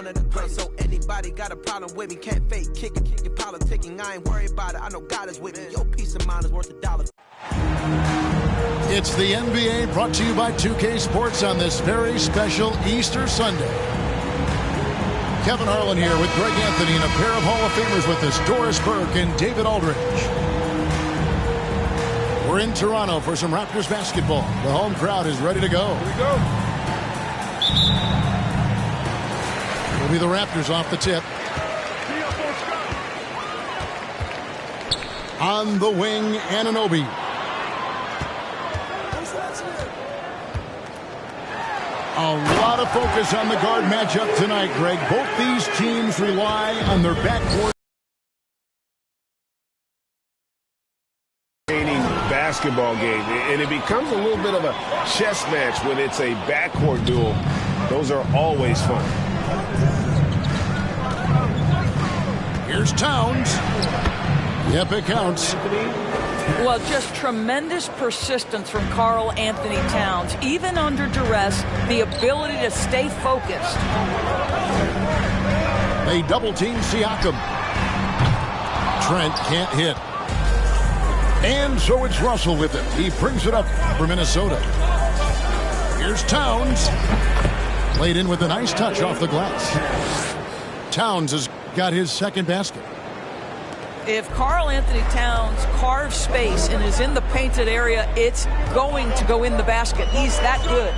one of the greats. So anybody got a problem with me, can't fake kick it. Your politicking, I ain't worried about it. I know God is with me. Your peace of mind is worth $1. It's the NBA, brought to you by 2K Sports on this very special Easter Sunday. Kevin Harlan here with Greg Anthony and a pair of Hall of Famers with us, Doris Burke and David Aldridge. We're in Toronto for some Raptors basketball. The home crowd is ready to go. Here we go. It'll be the Raptors off the tip. On the wing, Anunoby. A lot of focus on the guard matchup tonight, Greg. Both these teams rely on their backcourt. Basketball game, and it becomes a little bit of a chess match when it's a backcourt duel. Those are always fun. Here's Towns. Yep, it counts. Well, just tremendous persistence from Karl Anthony Towns. Even under duress, the ability to stay focused. They double-team Siakam. Trent can't hit. And so it's Russell with it. He brings it up for Minnesota. Here's Towns. Laid in with a nice touch off the glass. Towns has got his second basket. If Karl Anthony Towns carves space and is in the painted area, it's going to go in the basket. He's that good.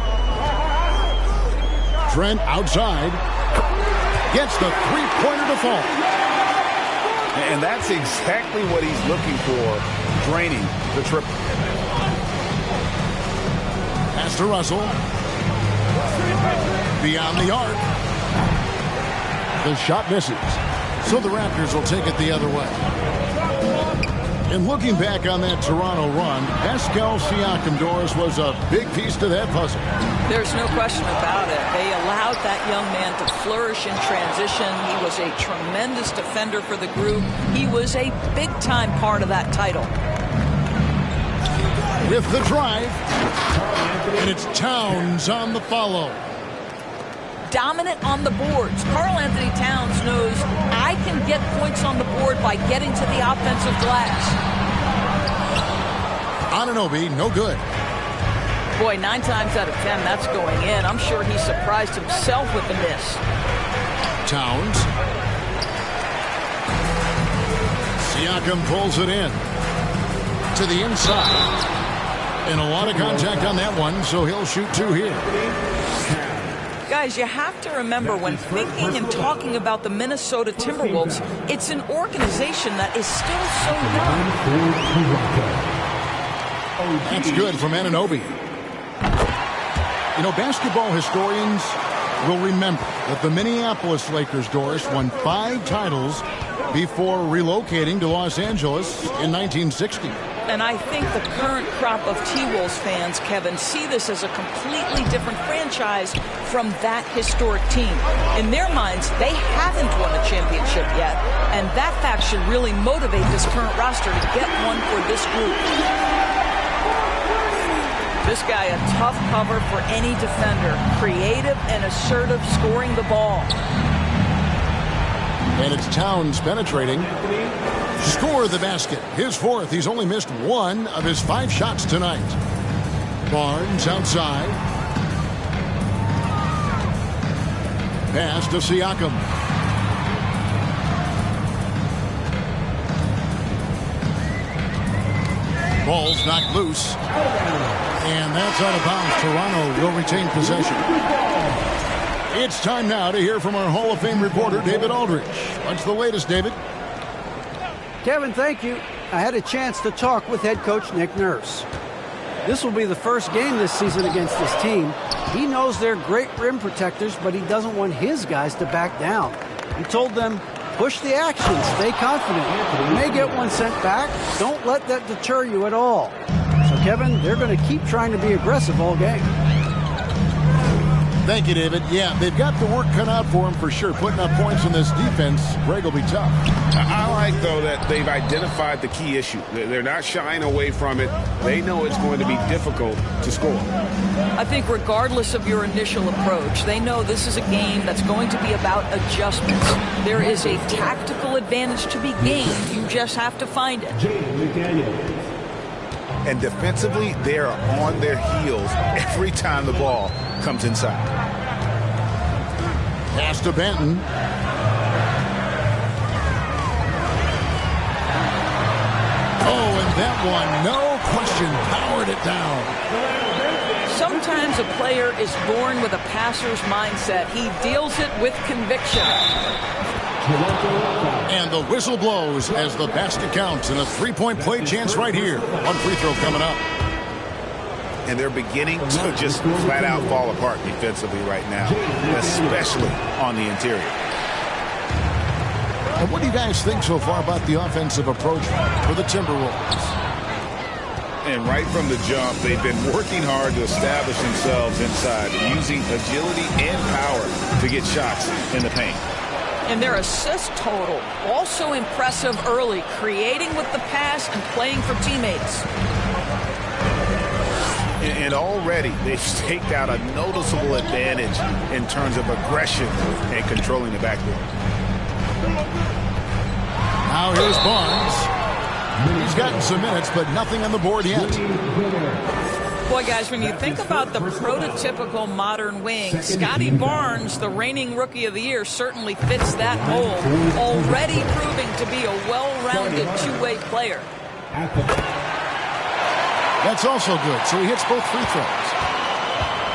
Trent outside. Gets the three-pointer to fall. And that's exactly what he's looking for, draining the triple. Pass to Russell. Beyond the arc. The shot misses. So the Raptors will take it the other way. And looking back on that Toronto run, Pascal Siakam, Doris, was a big piece to that puzzle. There's no question about it. They allowed that young man to flourish in transition. He was a tremendous defender for the group. He was a big-time part of that title. With the drive, and it's Towns on the follow. Dominant on the boards. Karl Anthony Towns knows I can get points on the board by getting to the offensive glass. Anunoby, no good. Boy, 9 times out of 10, that's going in. I'm sure he surprised himself with the miss. Towns. Siakam pulls it in. To the inside. And a lot of contact on that one, so he'll shoot 2 here. Guys, you have to remember when thinking and talking about the Minnesota Timberwolves, it's an organization that is still so young. That's good from Anunoby. You know, basketball historians will remember that the Minneapolis Lakers, Doris, won 5 titles before relocating to Los Angeles in 1960. And I think the current crop of T-Wolves fans, Kevin, see this as a completely different franchise from that historic team. In their minds, they haven't won a championship yet, and that fact should really motivate this current roster to get one for this group. This guy, a tough cover for any defender. Creative and assertive, scoring the ball. And it's Towns penetrating. Score the basket. His 4th. He's only missed 1 of his 5 shots tonight. Barnes outside. Pass to Siakam. Ball's knocked loose. And that's out of bounds. Toronto will retain possession. It's time now to hear from our Hall of Fame reporter, David Aldridge. What's the latest, David? Kevin, thank you. I had a chance to talk with head coach Nick Nurse. This will be the first game this season against this team. He knows they're great rim protectors, but he doesn't want his guys to back down. He told them, push the action, stay confident. You may get one sent back. Don't let that deter you at all. So, Kevin, they're going to keep trying to be aggressive all game. Thank you, David. Yeah, they've got the work cut out for them for sure. Putting up points in this defense, Greg, will be tough. I like, though, that they've identified the key issue. They're not shying away from it. They know it's going to be difficult to score. I think regardless of your initial approach, they know this is a game that's going to be about adjustments. There is a tactical advantage to be gained. You just have to find it. And defensively, they are on their heels every time the ball comes inside. Pass to Benton. Oh, and that one, no question, powered it down. Sometimes a player is born with a passer's mindset. He deals it with conviction. And the whistle blows as the basket counts, and a three-point play chance right here. One free throw coming up. And they're beginning to just flat out fall apart defensively right now, especially on the interior. And what do you guys think so far about the offensive approach for the Timberwolves? And right from the jump, they've been working hard to establish themselves inside, using agility and power to get shots in the paint. And their assist total, also impressive early, creating with the pass and playing for teammates. And already they've staked out a noticeable advantage in terms of aggression and controlling the backcourt. Now here's Barnes. He's gotten some minutes, but nothing on the board yet. Boy, guys, when you think about the prototypical modern wing, Scotty Barnes, the reigning Rookie of the Year, certainly fits that mold, already proving to be a well-rounded two-way player. That's also good, so he hits both free throws.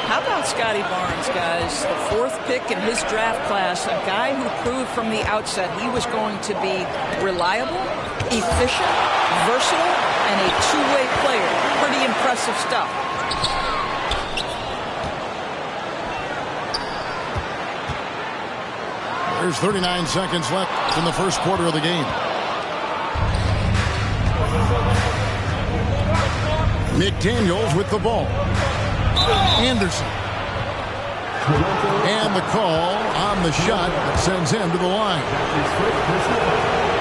How about Scotty Barnes, guys? The fourth pick in his draft class, a guy who proved from the outset he was going to be reliable, efficient, versatile, and a two-way player. Pretty impressive stuff. There's 39 seconds left in the first quarter of the game. McDaniels with the ball. Anderson. And the call on the shot that sends him to the line.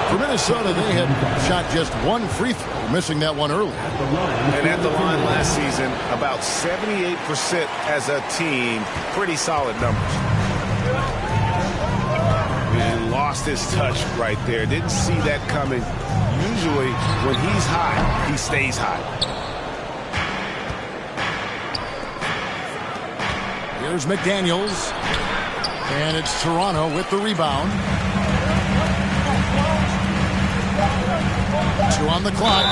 For Minnesota, they had shot just one free throw, missing that one early. And at the line last season, about 78% as a team. Pretty solid numbers. And lost his touch right there. Didn't see that coming. Usually, when he's high, he stays high. Here's McDaniels. And it's Toronto with the rebound. 2 on the clock.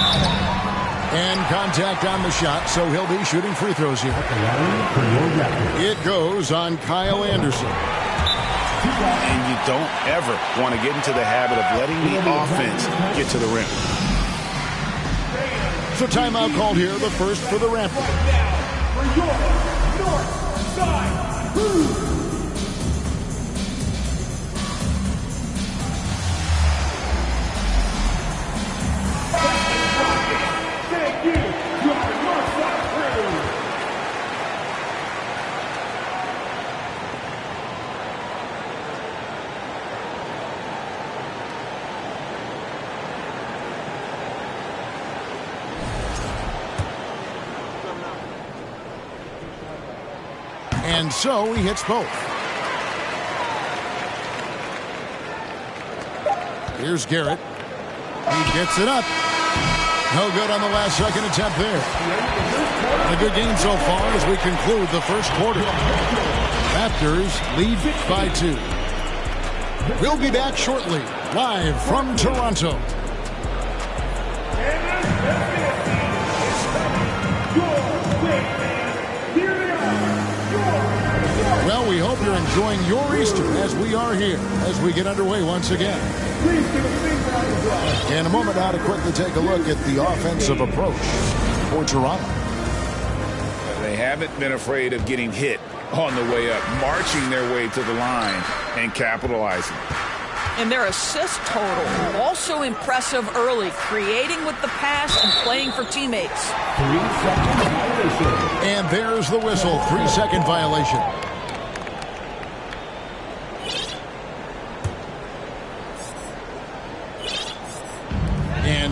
And contact on the shot, so he'll be shooting free throws here. It goes on Kyle Anderson. And you don't ever want to get into the habit of letting the offense get to the rim. So timeout called here, the first for the Raptors. For your North Side Crew. Thank you, your North Side Crew. And so he hits both. Here's Garrett. He gets it up. No good on the last second attempt there. A good game so far as we conclude the first quarter. Raptors lead by 2. We'll be back shortly, live from Toronto. Well, we hope you're enjoying your Easter as we are here, as we get underway once again. In a moment now to quickly take a look at the offensive approach for Toronto. They haven't been afraid of getting hit on the way up, marching their way to the line and capitalizing. And their assist total, also impressive early, creating with the pass and playing for teammates. 3-second violation. And there's the whistle, 3-second violation.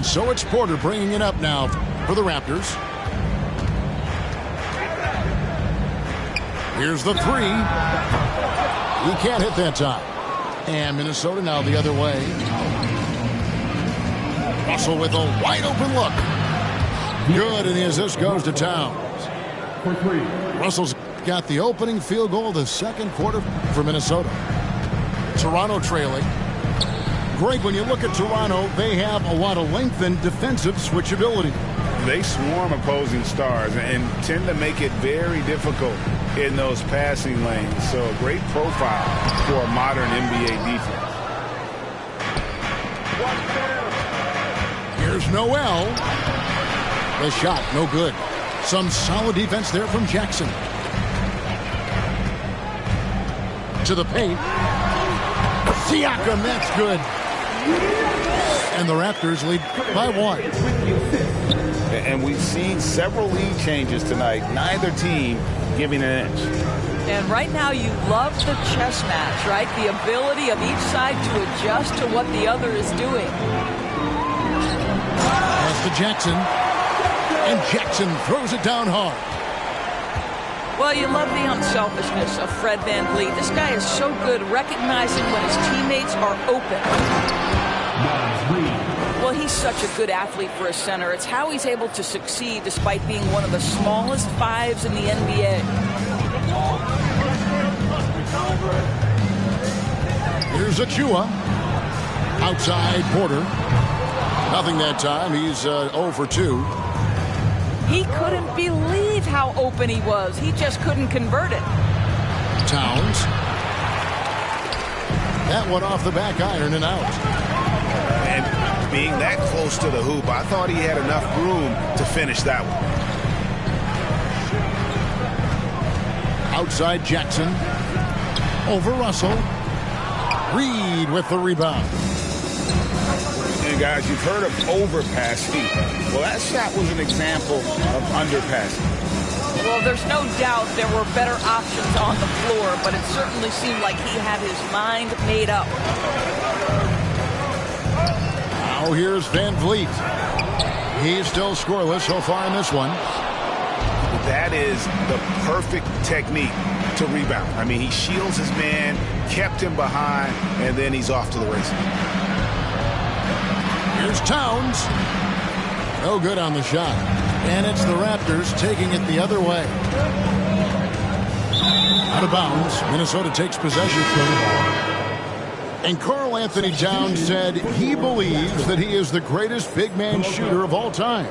And so it's Porter bringing it up now for the Raptors. Here's the three. He can't hit that time. And Minnesota now the other way. Russell with a wide open look. Good, and the assist goes to Towns. Russell's got the opening field goal of the second quarter for Minnesota. Toronto trailing. Greg, when you look at Toronto, they have a lot of length and defensive switchability. They swarm opposing stars and tend to make it very difficult in those passing lanes. So a great profile for a modern NBA defense. Here's Noel. The shot, no good. Some solid defense there from Jackson. To the paint. Siakam, that's good. And the Raptors lead by 1. And we've seen several lead changes tonight. Neither team giving an inch. And right now you love the chess match, right? The ability of each side to adjust to what the other is doing. Pass to Jackson. And Jackson throws it down hard. Well, you love the unselfishness of Fred VanVleet. This guy is so good recognizing when his teammates are open. Well, he's such a good athlete for a center. It's how he's able to succeed despite being one of the smallest fives in the NBA. Here's Achua. Outside Porter. Nothing that time. He's 0 for 2. He couldn't believe how open he was. He just couldn't convert it. Towns. That one off the back iron and out. And being that close to the hoop, I thought he had enough room to finish that one. Outside Jackson. Over Russell. Reed with the rebound. And guys, you've heard of overpassing. Well, that shot was an example of underpassing. Well, there's no doubt there were better options on the floor, but it certainly seemed like he had his mind made up. Now here's VanVleet. He's still scoreless so far in this one. That is the perfect technique to rebound. I mean, he shields his man, kept him behind, and then he's off to the races. Here's Towns. No good on the shot. And it's the Raptors taking it the other way. Out of bounds. Minnesota takes possession. And Karl Anthony Towns said he believes that he is the greatest big man shooter of all time.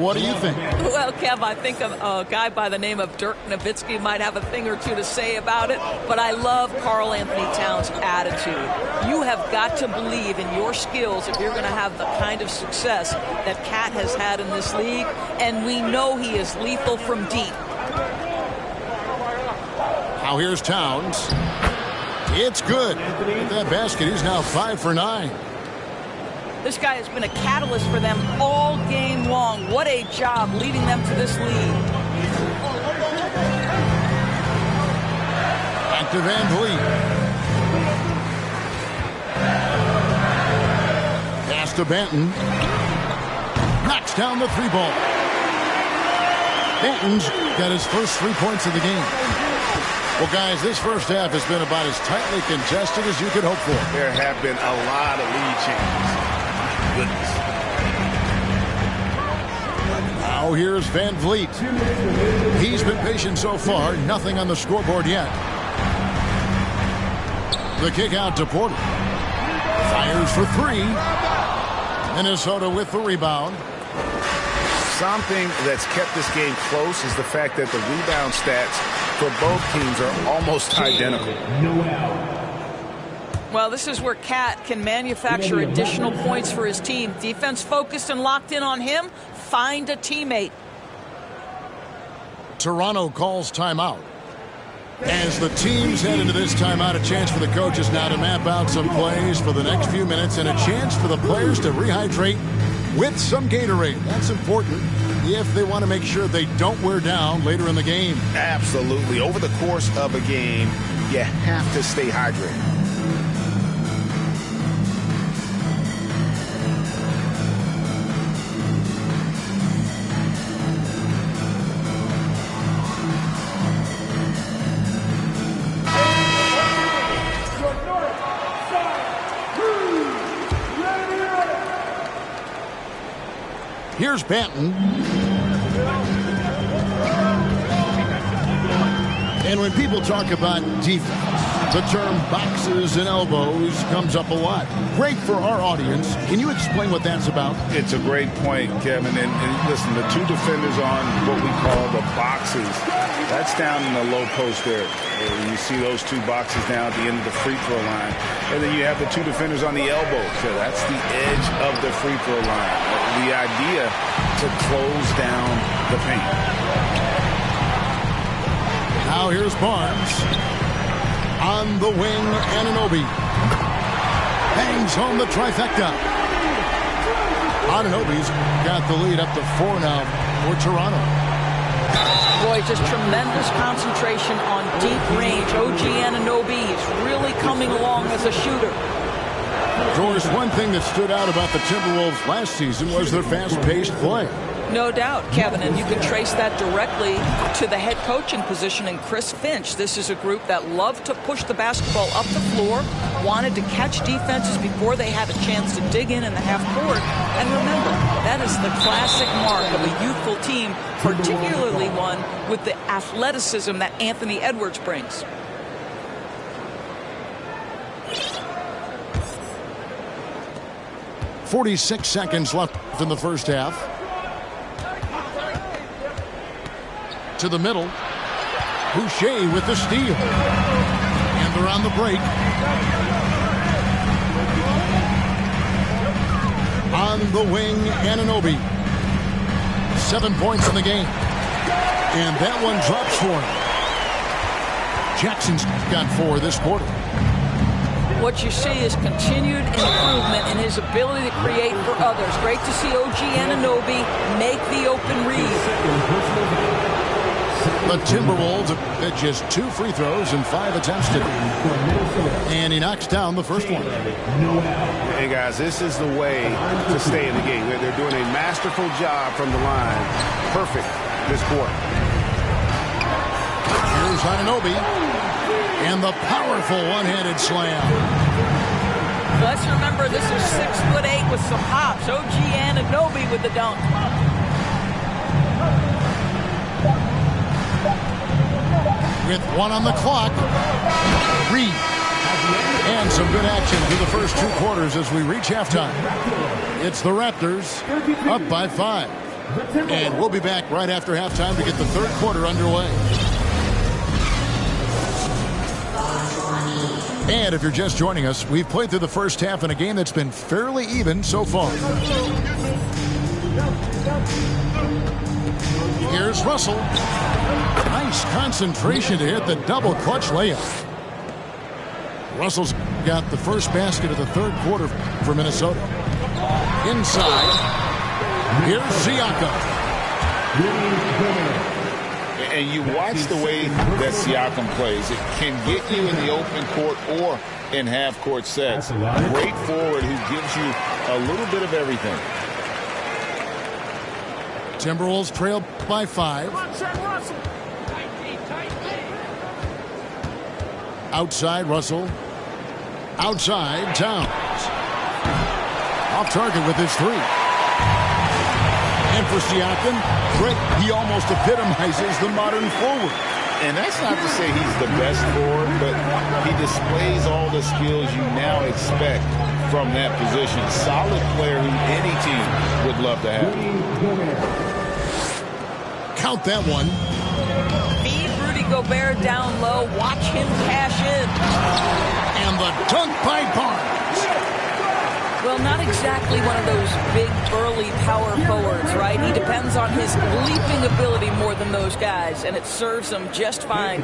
What do you think? Well, Kev, I think a guy by the name of Dirk Nowitzki might have a thing or two to say about it, but I love Karl Anthony Towns' attitude. You have got to believe in your skills if you're going to have the kind of success that Cat has had in this league, and we know he is lethal from deep. Now here's Towns. It's good. With that basket, he's now 5 for 9. This guy has been a catalyst for them all game long. What a job leading them to this lead. Back to VanVleet. Pass to Banton. Knocks down the 3-ball. Banton's got his first 3 points of the game. Well, guys, this first half has been about as tightly contested as you could hope for. There have been a lot of lead changes. Goodness. Now here's VanVleet. He's been patient so far. Nothing on the scoreboard yet. The kick out to Porter. Fires for 3. Minnesota with the rebound. Something that's kept this game close is the fact that the rebound stats for both teams are almost identical. Well, this is where Cat can manufacture additional points for his team. Defense focused and locked in on him. Find a teammate. Toronto calls timeout. As the teams head into this timeout, a chance for the coaches now to map out some plays for the next few minutes and a chance for the players to rehydrate with some Gatorade. That's important if they want to make sure they don't wear down later in the game. Absolutely. Over the course of a game, you have to stay hydrated. Here's Banton. And when people talk about defense, the term boxes and elbows comes up a lot. Great for our audience. Can you explain what that's about? It's a great point, Kevin. And listen, the two defenders on what we call the boxes, that's down in the low post area. You see those two boxes down at the end of the free throw line. And then you have the two defenders on the elbows. So that's the edge of the free throw line. The idea to close down the paint. Now here's Barnes. On the wing, Anunoby. Bangs home the trifecta. Anunoby's got the lead up to 4 now for Toronto. Boy, just tremendous concentration on deep range. OG Anunoby is really coming along as a shooter. Of course, one thing that stood out about the Timberwolves last season was their fast-paced play. No doubt, Kevin, and you can trace that directly to the head coaching position in Chris Finch. This is a group that loved to push the basketball up the floor, wanted to catch defenses before they had a chance to dig in the half court. And remember, that is the classic mark of a youthful team, particularly one with the athleticism that Anthony Edwards brings. .46 seconds left in the first half. To the middle. Boucher with the steal. And they're on the break. On the wing, Anunoby. 7 points in the game. And that one drops for him. Jackson's got 4 this quarter. What you see is continued improvement in his ability to create for others. Great to see OG Anunoby make the open read. The Timberwolves have just 2 free throws and 5 attempts today. And he knocks down the first one. Hey, guys, this is the way to stay in the game. They're doing a masterful job from the line. Perfect this quarter. Here's Anunoby. And the powerful one-handed slam. Let's remember, this is 6'8" with some hops. OG Anunoby with the dunk. With 1 on the clock, Reed. And some good action through the first 2 quarters as we reach halftime. It's the Raptors up by 5. And we'll be back right after halftime to get the third quarter underway. And if you're just joining us, we've played through the first half in a game that's been fairly even so far. Here's Russell. Nice concentration to hit the double clutch layup. Russell's got the first basket of the third quarter for Minnesota. Inside. Here's Siakam. And you watch the way that Siakam plays. It can get you in the open court or in half-court sets. Great forward who gives you a little bit of everything. Timberwolves trail by 5. Outside, Russell. Outside, Towns. Off target with his 3. And for Siakam, great. He almost epitomizes the modern forward. And that's not to say he's the best forward, but he displays all the skills you now expect from that position. Solid player who any team would love to have. Count that one. Feed Rudy Gobert down low. Watch him cash in. And the dunk by Barnes. Well, not exactly one of those big, burly power forwards, right? He depends on his leaping ability more than those guys, and it serves him just fine.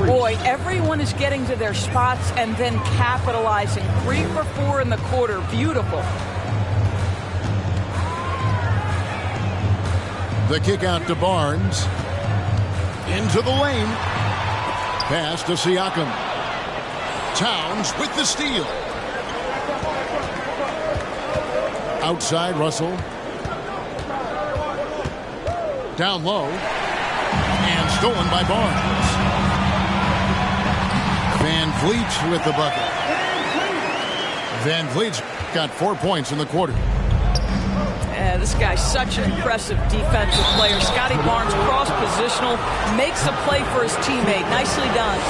Boy, everyone is getting to their spots and then capitalizing. 3 for 4 in the quarter. Beautiful. The kick out to Barnes. Into the lane. Pass to Siakam. Towns with the steal. Outside, Russell. Down low. And stolen by Barnes. Van Vliet with the bucket. Van Vliet's got 4 points in the quarter. This guy's such an impressive defensive player. Scotty Barnes, cross-positional, makes a play for his teammate. Nicely done.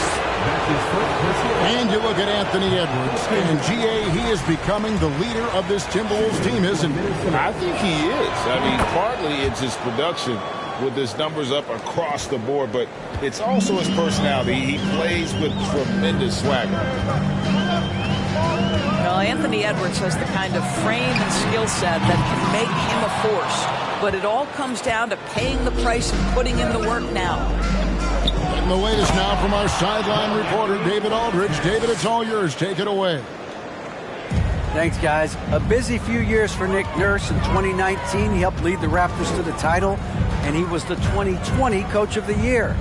And you look at Anthony Edwards, and GA, he is becoming the leader of this Timberwolves team, isn't he? I think he is. I mean, partly it's his production with his numbers up across the board, but it's also his personality. He plays with tremendous swagger. Well, Anthony Edwards has the kind of frame and skill set that can make him a force, but it all comes down to paying the price and putting in the work now. And the latest now from our sideline reporter, David Aldridge. David, it's all yours. Take it away. Thanks, guys. A busy few years for Nick Nurse. In 2019, he helped lead the Raptors to the title, and he was the 2020 Coach of the Year.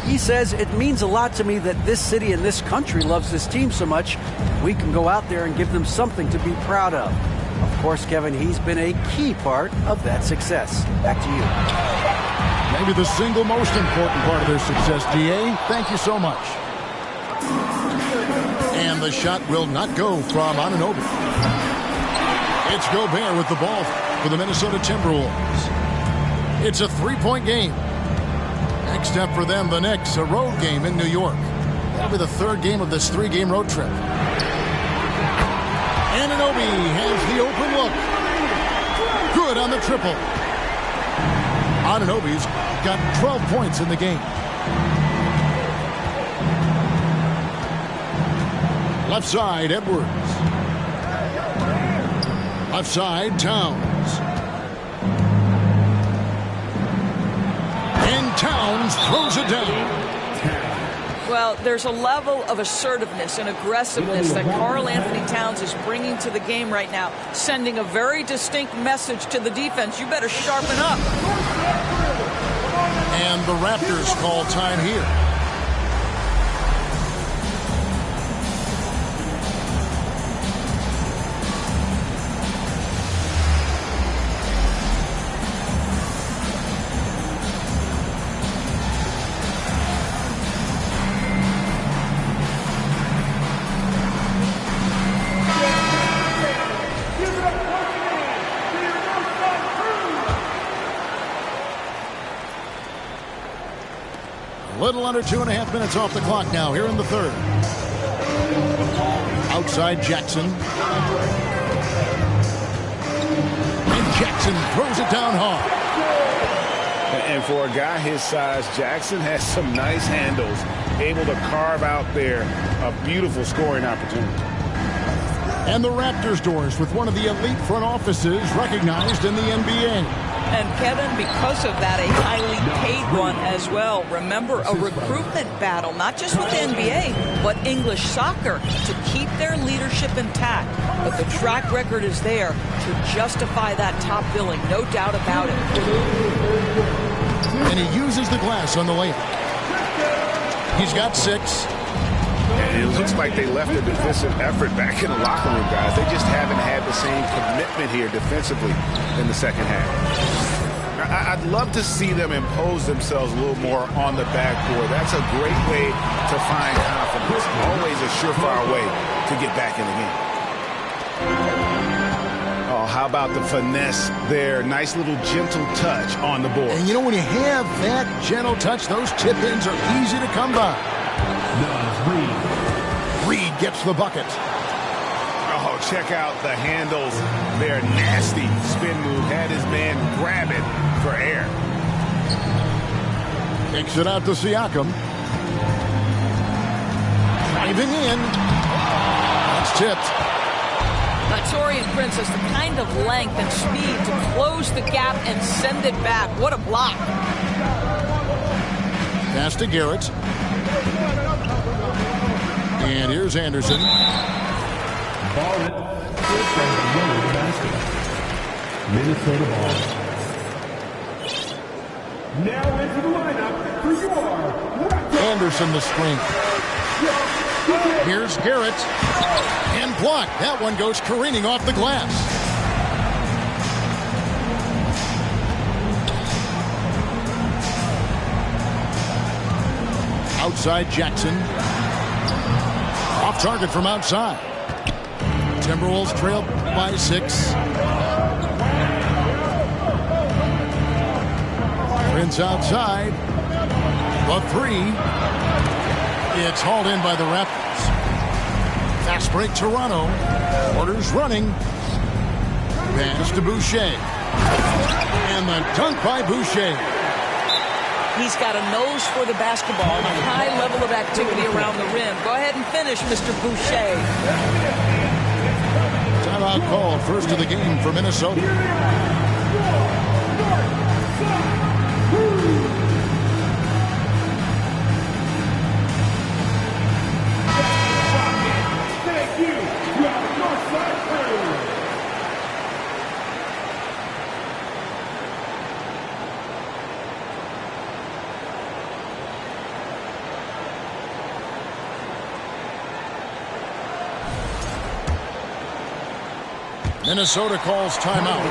He says, it means a lot to me that this city and this country loves this team so much. We can go out there and give them something to be proud of. Of course, Kevin, he's been a key part of that success. Back to you. Maybe the single most important part of their success, DA. Thank you so much. And the shot will not go from Anunoby. It's Gobert with the ball for the Minnesota Timberwolves. It's a three-point game. Next step for them, the Knicks, a road game in New York. That'll be the third game of this three-game road trip. Anunoby has the open look. Good on the triple. Anunoby's got 12 points in the game. Left side, Edwards. Left side, Towns. And Towns throws it down. Well, there's a level of assertiveness and aggressiveness that Karl Anthony Towns is bringing to the game right now, sending a very distinct message to the defense. You better sharpen up. And the Raptors call time here. Little under 2.5 minutes off the clock now here in the third. Outside Jackson. And Jackson throws it down hard. And for a guy his size, Jackson has some nice handles, able to carve out there a beautiful scoring opportunity. And the Raptors doors with one of the elite front offices recognized in the NBA. And Kevin, because of that, a highly paid one as well. Remember, a recruitment battle, not just with the NBA, but English soccer, to keep their leadership intact. But the track record is there to justify that top billing, no doubt about it. And he uses the glass on the layup. He's got 6. And it looks like they left a defensive effort back in the locker room, guys. They just haven't had the same commitment here defensively in the second half. I'd love to see them impose themselves a little more on the backboard. That's a great way to find confidence. Always a surefire way to get back in the game. Oh, how about the finesse there? Nice little gentle touch on the board. And you know, when you have that gentle touch, those tip-ins are easy to come by. Reed gets the bucket. Oh, check out the handles. They're nasty. Spin move. Had his man grab it for air. Kicks it out to Siakam. Driving in. That's tipped. Torian Prince has the kind of length and speed to close the gap and send it back. What a block. Pass to Garrett. And here's Anderson. Minnesota ball. Now into the lineup for your Anderson the screen. Here's Garrett. And blocked. That one goes careening off the glass. Outside Jackson. Off target from outside. Timberwolves trail by 6. Prince outside. The three. It's hauled in by the Raptors. Fast break Toronto. Orders running. Pass to Boucher. And the dunk by Boucher. He's got a nose for the basketball and a high level of activity around the rim. Go ahead and finish, Mr. Boucher. Timeout called, first of the game for Minnesota. Thank you. You have the north side crew. Minnesota calls timeout.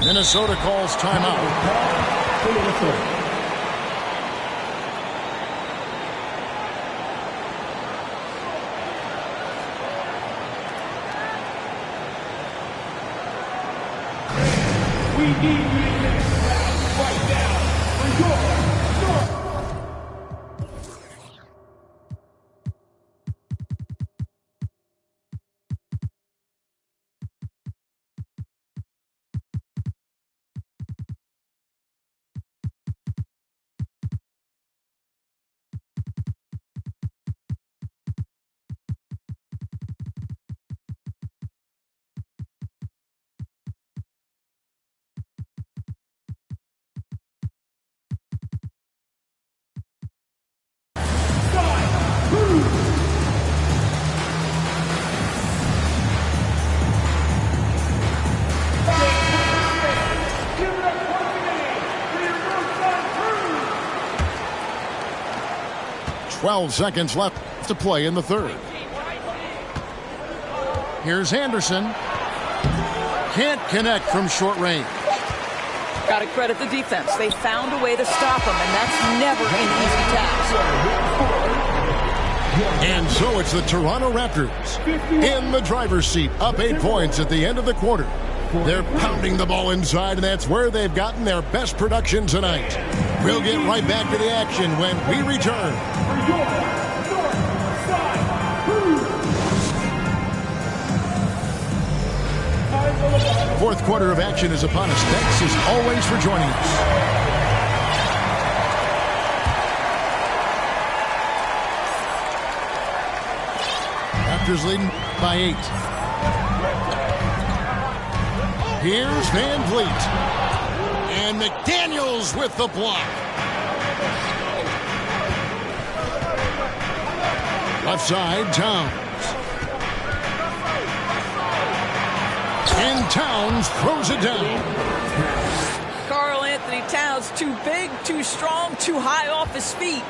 Minnesota calls timeout. We need you to make it right now for your North. Give it up once again for your North Side crew. 12 seconds left to play in the third. Here's Anderson. Can't connect from short range. Got to credit the defense. They found a way to stop him, and that's never an easy task. And so it's the Toronto Raptors in the driver's seat, up 8 points at the end of the quarter. They're pounding the ball inside, and that's where they've gotten their best production tonight. We'll get right back to the action when we return. For your North Side crew. Fourth quarter of action is upon us. Thanks as always for joining us. Raptors leading by 8. Here's Van Vliet. And McDaniels with the block. Left side, Towns. And Towns throws it down. Karl Anthony Towns, too big, too strong, too high off his feet.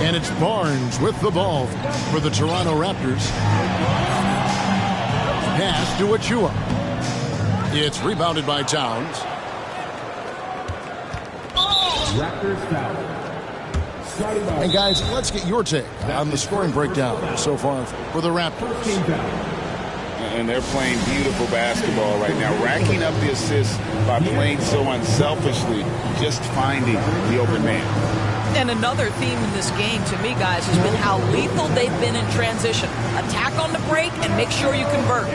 And it's Barnes with the ball for the Toronto Raptors. Pass to Achua. It's rebounded by Towns. Raptors foul. And guys, let's get your take on the scoring breakdown so far for the Raptors. And they're playing beautiful basketball right now, racking up the assists by playing so unselfishly, just finding the open man. And another theme in this game to me, guys, has been how lethal they've been in transition. Attack on the break and make sure you convert.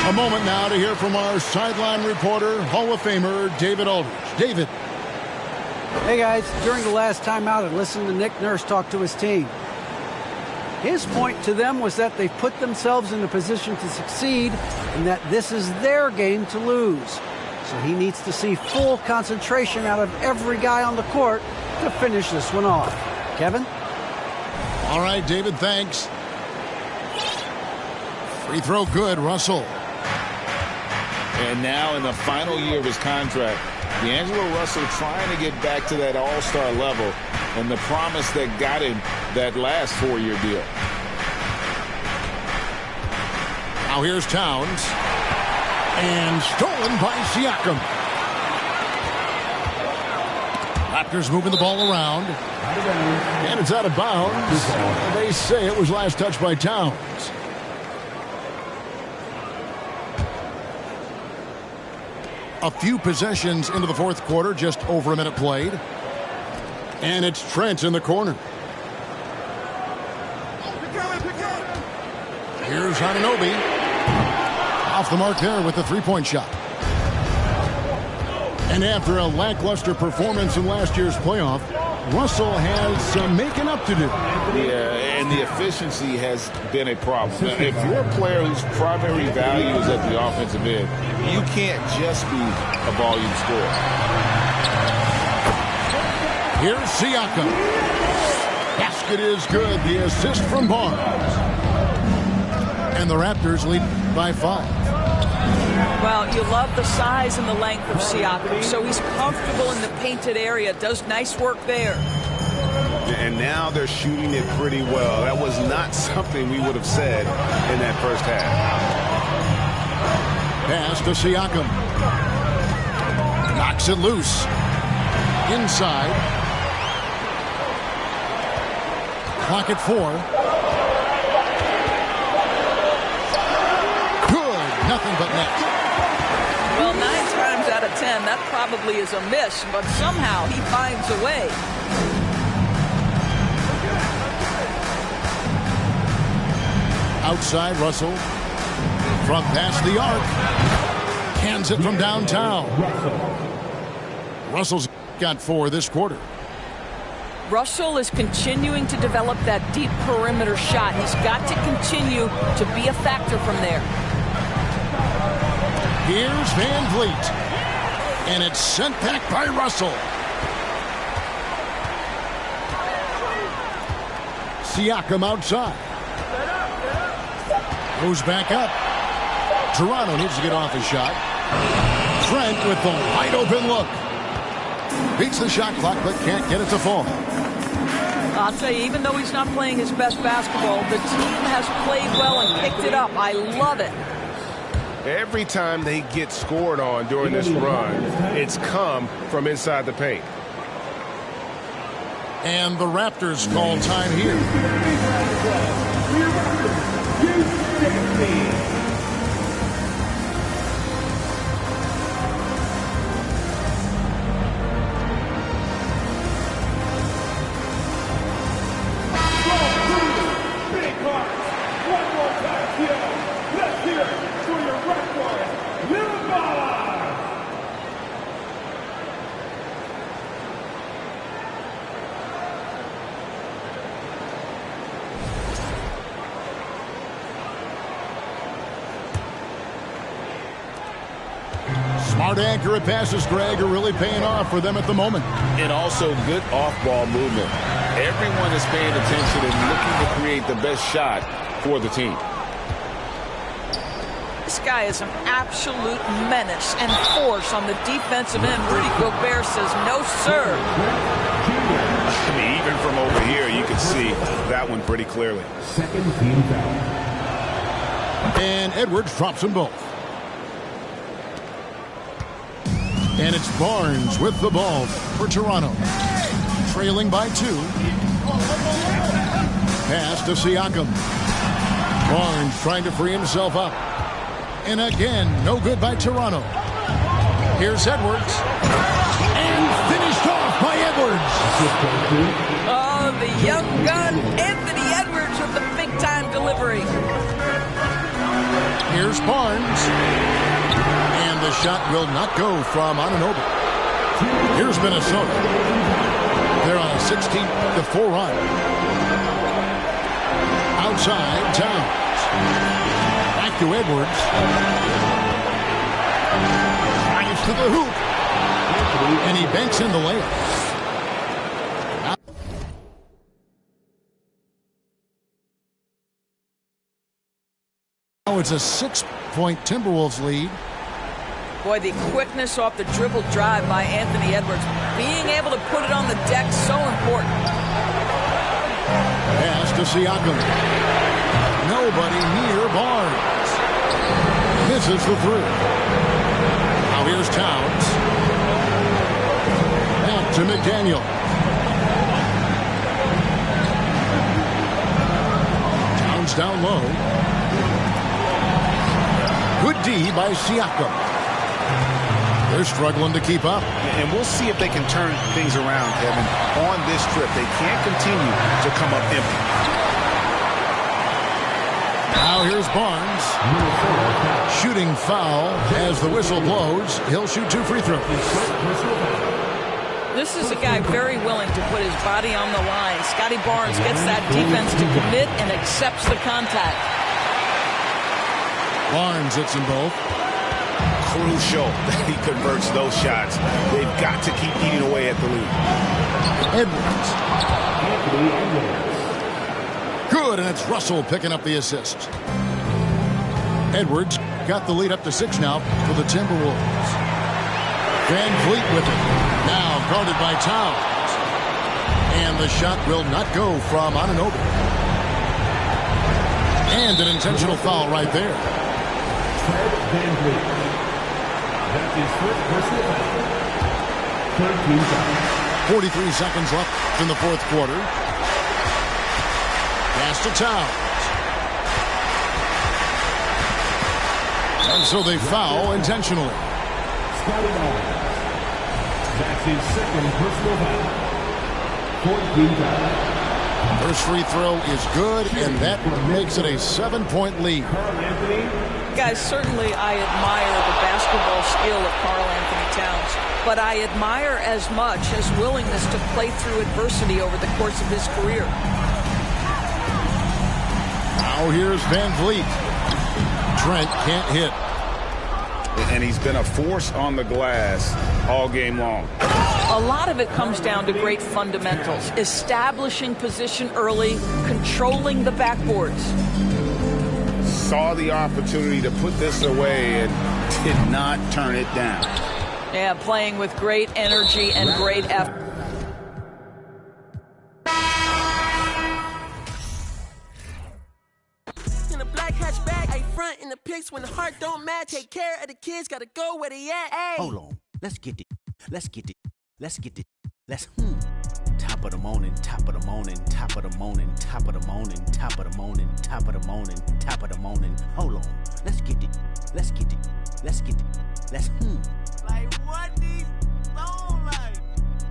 A moment now to hear from our sideline reporter, Hall of Famer David Aldridge. David. Hey guys, during the last timeout, I listened to Nick Nurse talk to his team. His point to them was that they've put themselves in a position to succeed and that this is their game to lose. so he needs to see full concentration out of every guy on the court to finish this one off. Kevin? All right, David, thanks. Free throw good, Russell. And now in the final year of his contract, D'Angelo Russell trying to get back to that all-star level and the promise that got him that last 4-year deal. Now here's Towns. And stolen by Siakam. Raptors moving the ball around. And it's out of bounds. They say it was last touched by Towns. A few possessions into the fourth quarter, just over a minute played. And it's Trent in the corner. Here's Anunoby. Off the mark there with the three-point shot. And after a lackluster performance in last year's playoff, Russell has some making up to do. Yeah, and the efficiency has been a problem. Now, if you're a player whose primary value is at the offensive end, you can't just be a volume scorer. Here's Siakam. Basket is good. The assist from Barnes. And the Raptors lead by 5. Well, you love the size and the length of Siakam, so he's comfortable in the painted area, does nice work there. And now they're shooting it pretty well. That was not something we would have said in that first half. Pass to Siakam. Knocks it loose. Inside. Clock at 4. Nothing but net. Well, 9 times out of 10, that probably is a miss, but somehow he finds a way. Outside, Russell. From past the arc. Hands it from downtown. Russell's got 4 this quarter. Russell is continuing to develop that deep perimeter shot. He's got to continue to be a factor from there. Here's Van Vliet. And it's sent back by Russell. Siakam outside. Goes back up. Toronto needs to get off his shot. Trent with the wide open look. Beats the shot clock but can't get it to fall. I'll tell you, even though he's not playing his best basketball, the team has played well and picked it up. I love it. Every time they get scored on during this run, it's come from inside the paint. And the Raptors call time here. Smart, accurate passes, Greg, are really paying off for them at the moment. And also good off-ball movement. Everyone is paying attention and looking to create the best shot for the team. This guy is an absolute menace and force on the defensive end. Rudy Gobert says, no, sir. I mean, even from over here, you can see that one pretty clearly. Second team foul. And Edwards drops them both. And it's Barnes with the ball for Toronto. Trailing by 2. Pass to Siakam. Barnes trying to free himself up. And again, no good by Toronto. Here's Edwards. And finished off by Edwards. Oh, the young gun, Anthony Edwards with the big-time delivery. Here's Barnes. And the shot will not go from Anunoby. Here's Minnesota. They're on a 16-4 run. Outside, Towns. Back to Edwards. Trying to to the hoop. And he banks in the layup. Now it's a 6-point Timberwolves lead. Boy, the quickness off the dribble drive by Anthony Edwards. Being able to put it on the deck, so important. Pass to Siakam. Nobody near Barnes. Misses the three. Now here's Towns. Back to McDaniel. Towns down low. Good D by Siakam. They're struggling to keep up. And we'll see if they can turn things around, Kevin, on this trip. They can't continue to come up empty. Now here's Barnes. Shooting foul as the whistle blows. He'll shoot 2 free throws. This is a guy very willing to put his body on the line. Scotty Barnes gets that defense to commit and accepts the contact. Barnes hits them both. Crucial that he converts those shots. They've got to keep eating away at the lead. Edwards. Good, and it's Russell picking up the assist. Edwards got the lead up to 6 now for the Timberwolves. Van Vliet with it. Now guarded by Towns. And the shot will not go from Anunoby. And an intentional foul right there. Van Vliet. That's his first personal foul. 13 43 seconds left in the fourth quarter. Pass to Towns. And so they foul intentionally. Scotty Barnes. That's his second personal foul. 14 fouls. First free throw is good, and that makes it a 7-point lead. Carl Anthony. Guys, certainly I admire the basketball skill of Karl Anthony Towns, but I admire as much his willingness to play through adversity over the course of his career. Now here's Van Vliet. Trent can't hit. And he's been a force on the glass all game long. A lot of it comes down to great fundamentals, establishing position early, controlling the backboards. Saw the opportunity to put this away and did not turn it down. Yeah, playing with great energy and great effort. In a black hatchback, I front in the pics when the heart don't match. Take care of the kids, gotta go where they at. Ay. Hold on, let's get it. Top of the morning, top of the morning, top of the morning, top of the morning, top of the morning, top of the morning, top of the morning. Hold on, let's get it. Like what these don't like?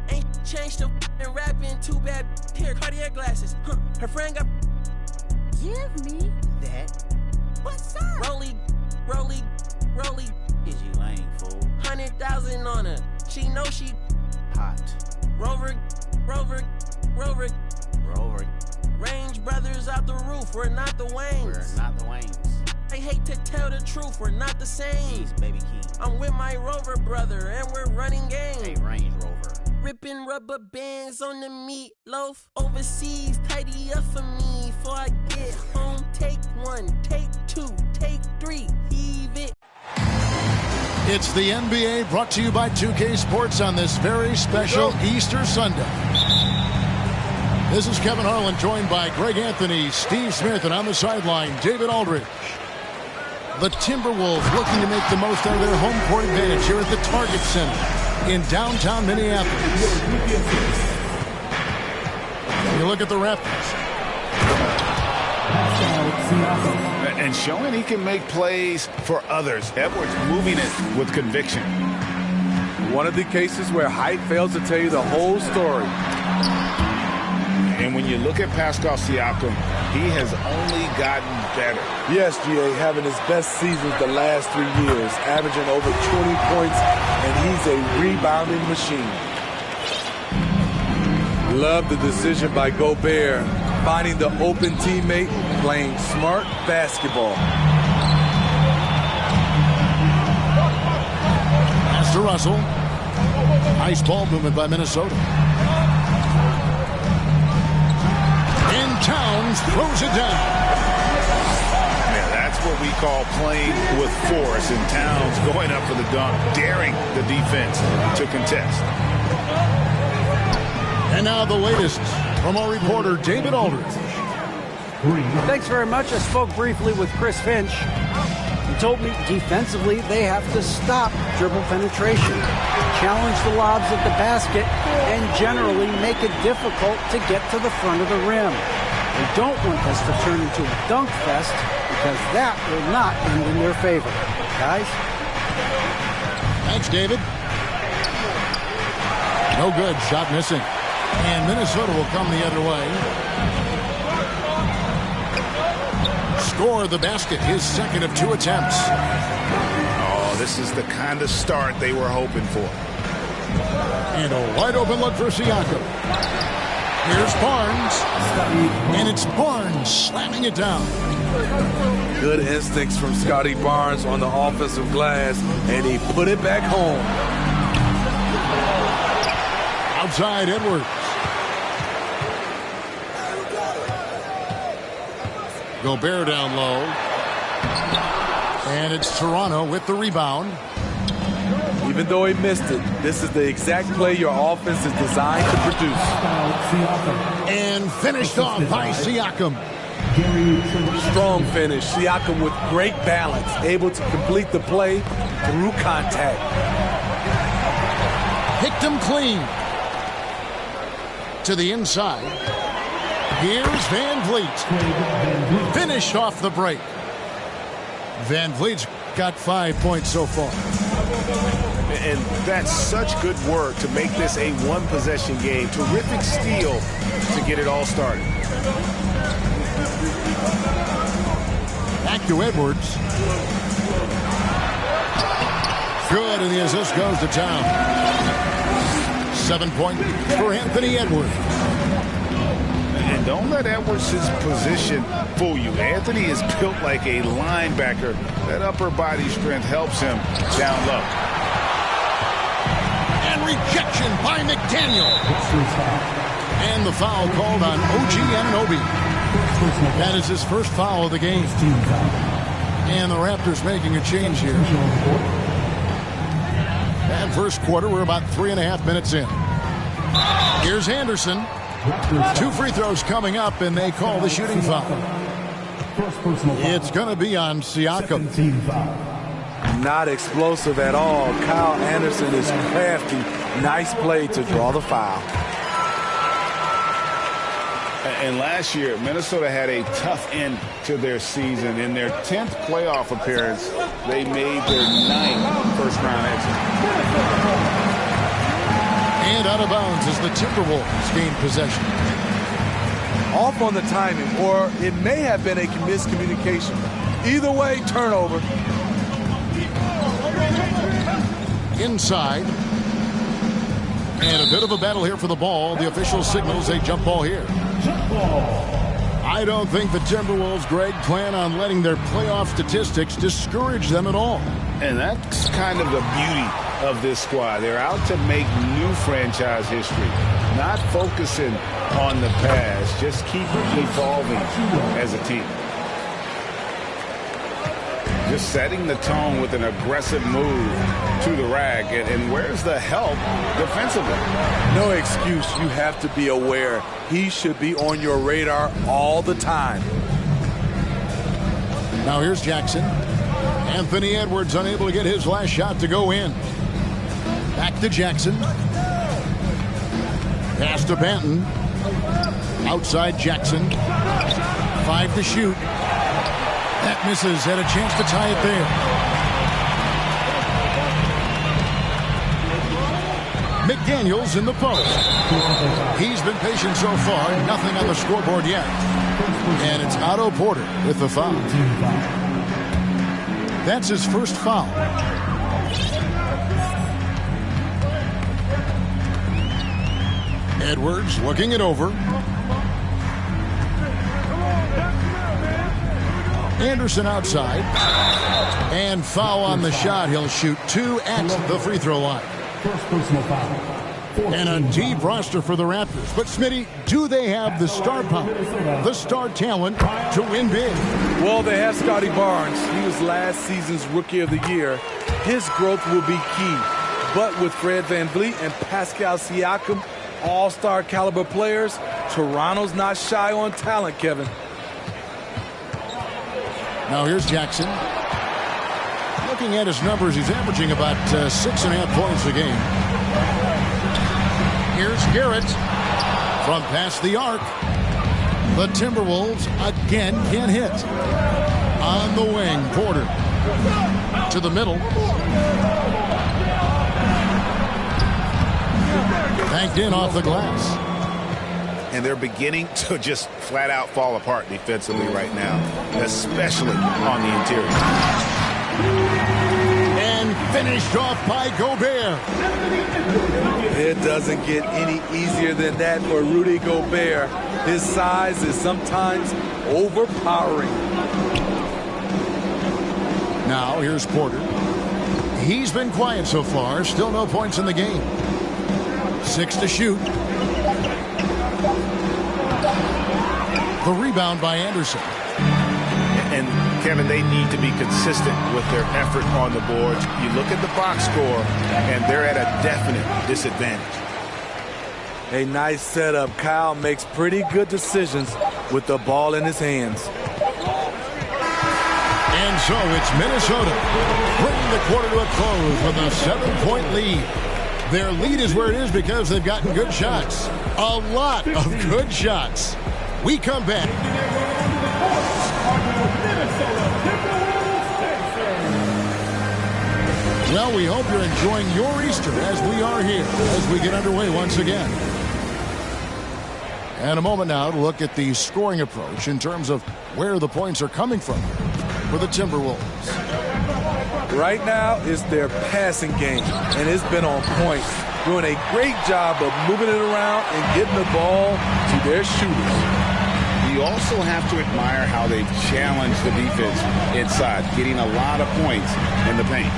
Ain't changed the f***ing rapping, too bad. Here, Cartier glasses. Her friend got. Give me that. What's up? Rolly. Is you lame, fool? 100,000 on her. She know she Hot. Rover. Range brothers out the roof. We're not the Waynes. We're not the Waynes. I hate to tell the truth. We're not the same. He's Baby King. I'm with my Rover brother and we're running game. Hey, Range Rover. Ripping rubber bands on the meatloaf. Overseas, tidy up for me. Before I get home, take 1, take 2, take 3. Heave it. It's the NBA brought to you by 2K Sports on this very special Easter Sunday. This is Kevin Harlan joined by Greg Anthony, Steve Smith, and on the sideline, David Aldridge. The Timberwolves looking to make the most out of their home court advantage here at the Target Center in downtown Minneapolis. You look at the Raptors. And showing he can make plays for others. Edwards moving it with conviction. One of the cases where height fails to tell you the whole story. And when you look at Pascal Siakam, he has only gotten better. Yes, GA, having his best seasons the last 3 years, averaging over 20 points, and he's a rebounding machine. Love the decision by Gobert, finding the open teammate, playing smart basketball. Pass to Russell. Nice ball movement by Minnesota. And Towns throws it down. Yeah, that's what we call playing with force. And Towns going up for the dunk, daring the defense to contest. And now the latest from our reporter, David Aldridge. Thanks very much. I spoke briefly with Chris Finch. He told me defensively they have to stop dribble penetration, challenge the lobs at the basket, and generally make it difficult to get to the front of the rim. They don't want this to turn into a dunk fest because that will not end in their favor. Guys? Thanks, David. No good. Shot missing. And Minnesota will come the other way. Score the basket, his second of 2 attempts. Oh, this is the kind of start they were hoping for. And a wide open look for Siakam. Here's Barnes. And it's Barnes slamming it down. Good instincts from Scotty Barnes on the offensive glass, and he put it back home. Outside Edwards. Gobert down low. And it's Toronto with the rebound. Even though he missed it, this is the exact play your offense is designed to produce. And finished off by Siakam. Strong finish. Siakam with great balance, able to complete the play through contact. Picked him clean. To the inside. Here's Van Vliet. Finished off the break. Van Vliet's got 5 points so far. And that's such good work to make this a one-possession game. Terrific steal to get it all started. Back to Edwards. Good, and the assist goes to Town. 7 points for Anthony Edwards. And don't let Edwards' position fool you. Anthony is built like a linebacker. That upper body strength helps him down low. And rejection by McDaniel. And the foul called on OG Anunoby. That is his first foul of the game. And the Raptors making a change here. And first quarter, we're about 3.5 minutes in. Here's Anderson. 2 free throws coming up, and they call the shooting foul. It's going to be on Siakam. Not explosive at all. Kyle Anderson is crafty. Nice play to draw the foul. And last year, Minnesota had a tough end to their season. In their 10th playoff appearance, they made their 9th first-round exit. And out of bounds as the Timberwolves gain possession. Off on the timing, or it may have been a miscommunication. Either way, turnover. Inside. And a bit of a battle here for the ball. The official signals a jump ball here. I don't think the Timberwolves, Greg, plan on letting their playoff statistics discourage them at all. And that's kind of the beauty of this squad. They're out to make new franchise history, not focusing on the past, just keep evolving as a team. Just setting the tone with an aggressive move to the rack. And where's the help defensively? No excuse. You have to be aware. He should be on your radar all the time. Now here's Jackson. Anthony Edwards unable to get his last shot to go in. Back to Jackson. Pass to Banton. Outside Jackson. 5 to shoot. That misses. Had a chance to tie it there. McDaniels in the post. He's been patient so far. Nothing on the scoreboard yet. And it's Otto Porter with the foul. That's his first foul. Edwards looking it over. Anderson outside. And foul on the shot. He'll shoot 2 at the free throw line. First personal foul. And a deep roster for the Raptors. But, Smitty, do they have the star power, the star talent to win big? Well, they have Scotty Barnes. He was last season's Rookie of the Year. His growth will be key. But with Fred VanVleet and Pascal Siakam, all-star caliber players, Toronto's not shy on talent, Kevin. Now here's Jackson. Looking at his numbers, he's averaging about 6.5 points a game. Here's Garrett from past the arc. The Timberwolves again can't hit. On the wing, Porter to the middle. Banked in off the glass. And they're beginning to just flat out fall apart defensively right now, especially on the interior. And finished off by Gobert. It doesn't get any easier than that for Rudy Gobert. His size is sometimes overpowering. Now here's Porter. He's been quiet so far. Still no points in the game. 6 to shoot. The rebound by Anderson. And, Kevin, they need to be consistent with their effort on the boards. You look at the box score, and they're at a definite disadvantage. A nice setup. Kyle makes pretty good decisions with the ball in his hands. And so it's Minnesota bringing the quarter to a close with a 7-point lead. Their lead is where it is because they've gotten good shots. A lot of good shots. We come back. Well, we hope you're enjoying your Easter as we are here as we get underway once again. And a moment now to look at the scoring approach in terms of where the points are coming from for the Timberwolves. Right now, it's their passing game, and it's been on point. Doing a great job of moving it around and getting the ball to their shooters. You also have to admire how they've challenged the defense inside, getting a lot of points in the paint.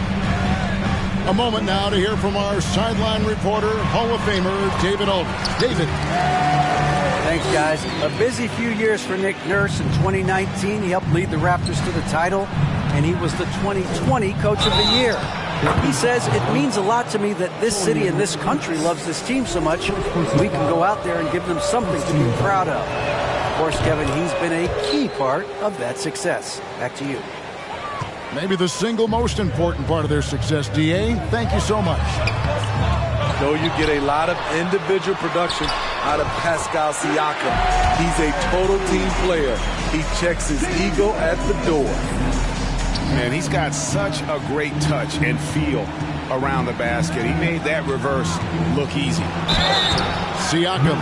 A moment now to hear from our sideline reporter, Hall of Famer David Aldridge. David. Thanks, guys. A busy few years for Nick Nurse. In 2019, he helped lead the Raptors to the title, and he was the 2020 Coach of the Year. He says, it means a lot to me that this city and this country loves this team so much. We can go out there and give them something to be proud of. Of course, Kevin, he's been a key part of that success. Back to you. Maybe the single most important part of their success, D.A. Thank you so much. Though you get a lot of individual production out of Pascal Siakam, he's a total team player. He checks his ego at the door. Man, he's got such a great touch and feel around the basket. He made that reverse look easy. Siakam.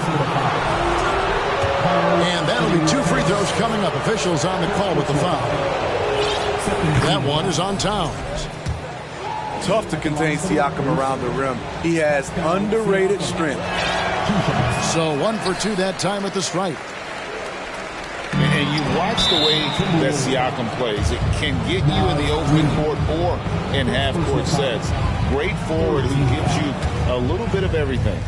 And that'll be 2 free throws coming up. Officials on the call with the foul. That one is on Towns. Tough to contain Siakam around the rim. He has underrated strength. So 1 for 2 that time at the stripe. And you watch the way that Siakam plays. It can get you in the open court or in half-court sets. Great forward who gives you a little bit of everything.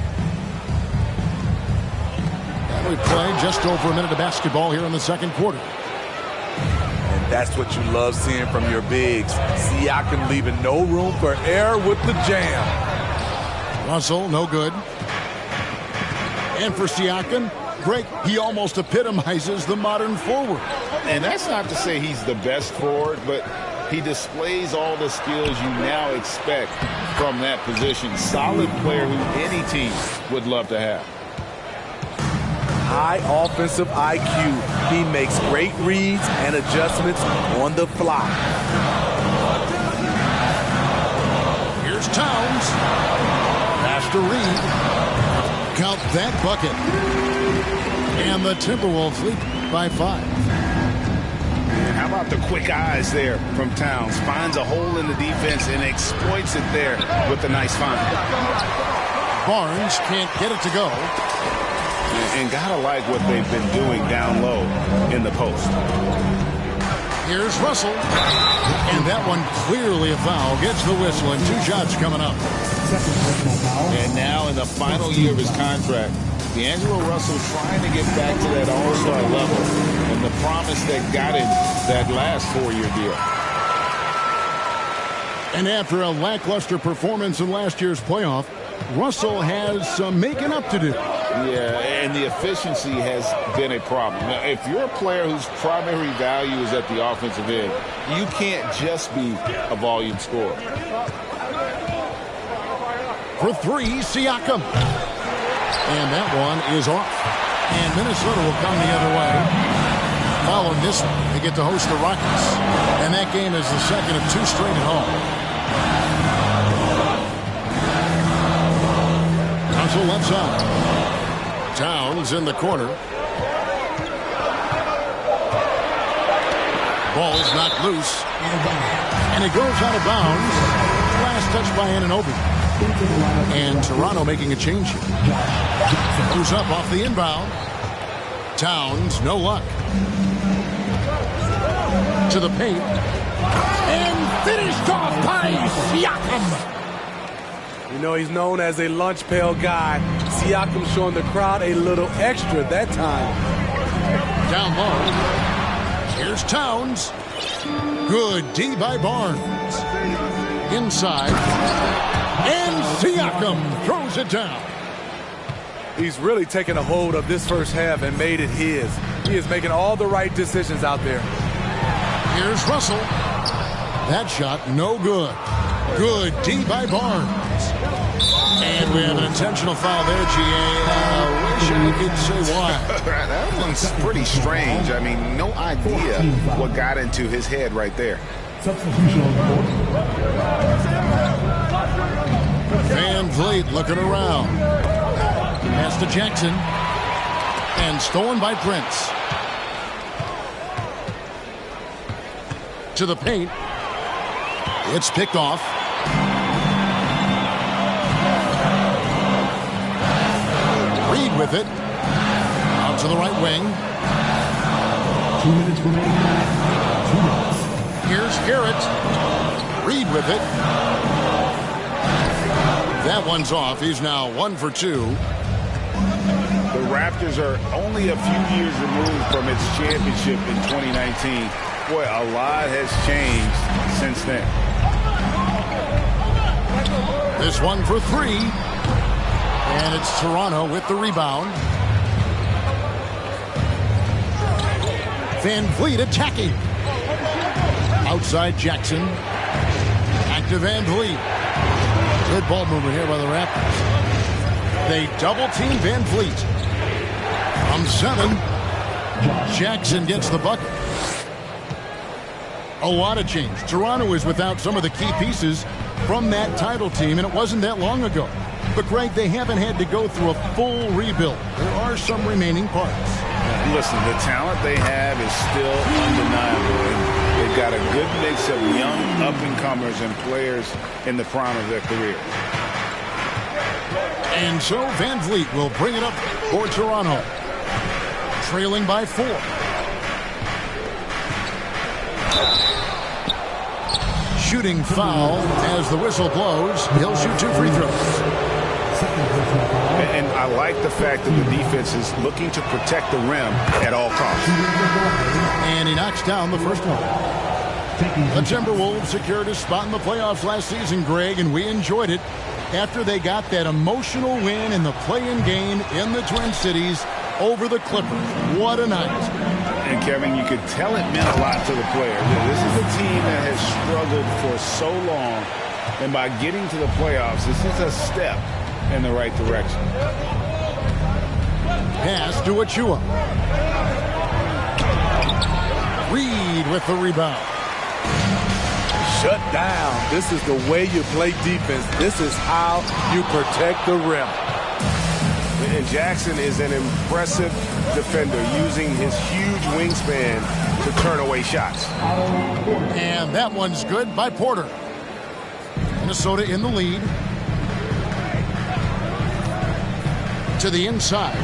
And we play just over a minute of basketball here in the second quarter. And that's what you love seeing from your bigs. Siakam leaving no room for error with the jam. Russell, no good. And for Siakam, Greg, he almost epitomizes the modern forward. And that's not to say he's the best forward, but he displays all the skills you now expect from that position. Solid player who any team would love to have. High offensive IQ. He makes great reads and adjustments on the fly. Here's Towns. Pass to Reed. Count that bucket. And the Timberwolves lead by 5. And how about the quick eyes there from Towns? Finds a hole in the defense and exploits it there with a nice find. Barnes can't get it to go. And gotta like what they've been doing down low in the post. Here's Russell. And that one clearly a foul. Gets the whistle and 2 shots coming up. And now in the final year of his contract, D'Angelo Russell trying to get back to that all-star level and the promise that got him that last 4-year deal. And after a lackluster performance in last year's playoff, Russell has some making up to do. Yeah, and the efficiency has been a problem. Now, if you're a player whose primary value is at the offensive end, you can't just be a volume scorer. For 3, Siakam. And that one is off. And Minnesota will come the other way. Following this one, they get to host the Rockets. And that game is the second of 2 straight at home. Russell left side. Towns in the corner. Ball's knocked loose. And it goes out of bounds. Last touch by Anunoby. And Toronto making a change here. Moves up off the inbound. Towns, no luck. To the paint. And finished off by Siakam. You know, he's known as a lunch pail guy. Siakam showing the crowd a little extra that time. Down low. Here's Towns. Good D by Barnes. Inside. And Siakam throws it down. He's really taken a hold of this first half and made it his. He is making all the right decisions out there. Here's Russell. That shot no good. Good D by Barnes. And we have an intentional foul there, GA. Wish I could say why. That one's pretty strange. I mean, no idea what got into his head right there. Van Vliet looking around. Pass to Jackson. And stolen by Prince. To the paint. It's picked off. Reed with it. Out to the right wing. 2 minutes remaining. 2 minutes. Here's Garrett. Reed with it. That one's off. He's now 1 for 2. The Raptors are only a few years removed from its championship in 2019. Boy, a lot has changed since then. This one for 3. And it's Toronto with the rebound. Van Vliet attacking. Outside Jackson. Back to Van Vliet. Good ball movement here by the Raptors. They double team Van Vliet. From 7. Jackson gets the bucket. A lot of change. Toronto is without some of the key pieces from that title team, and it wasn't that long ago. But, Greg, they haven't had to go through a full rebuild. There are some remaining parts. Listen, the talent they have is still undeniable. They've got a good mix of young up-and-comers and players in the prime of their career. And so Van Vliet will bring it up for Toronto. Trailing by 4. Shooting foul as the whistle blows. He'll shoot 2 free throws. And I like the fact that the defense is looking to protect the rim at all costs. And he knocks down the first one. The Timberwolves secured a spot in the playoffs last season, Greg, and we enjoyed it after they got that emotional win in the play-in game in the Twin Cities over the Clippers. What a night. And, Kevin, you could tell it meant a lot to the players. This is a team that has struggled for so long, and by getting to the playoffs, this is a step in the right direction. Pass to Achua. Reed with the rebound. Shut down. This is the way you play defense. This is how you protect the rim. And Jackson is an impressive defender using his huge wingspan to turn away shots. And that one's good by Porter. Minnesota in the lead. To the inside.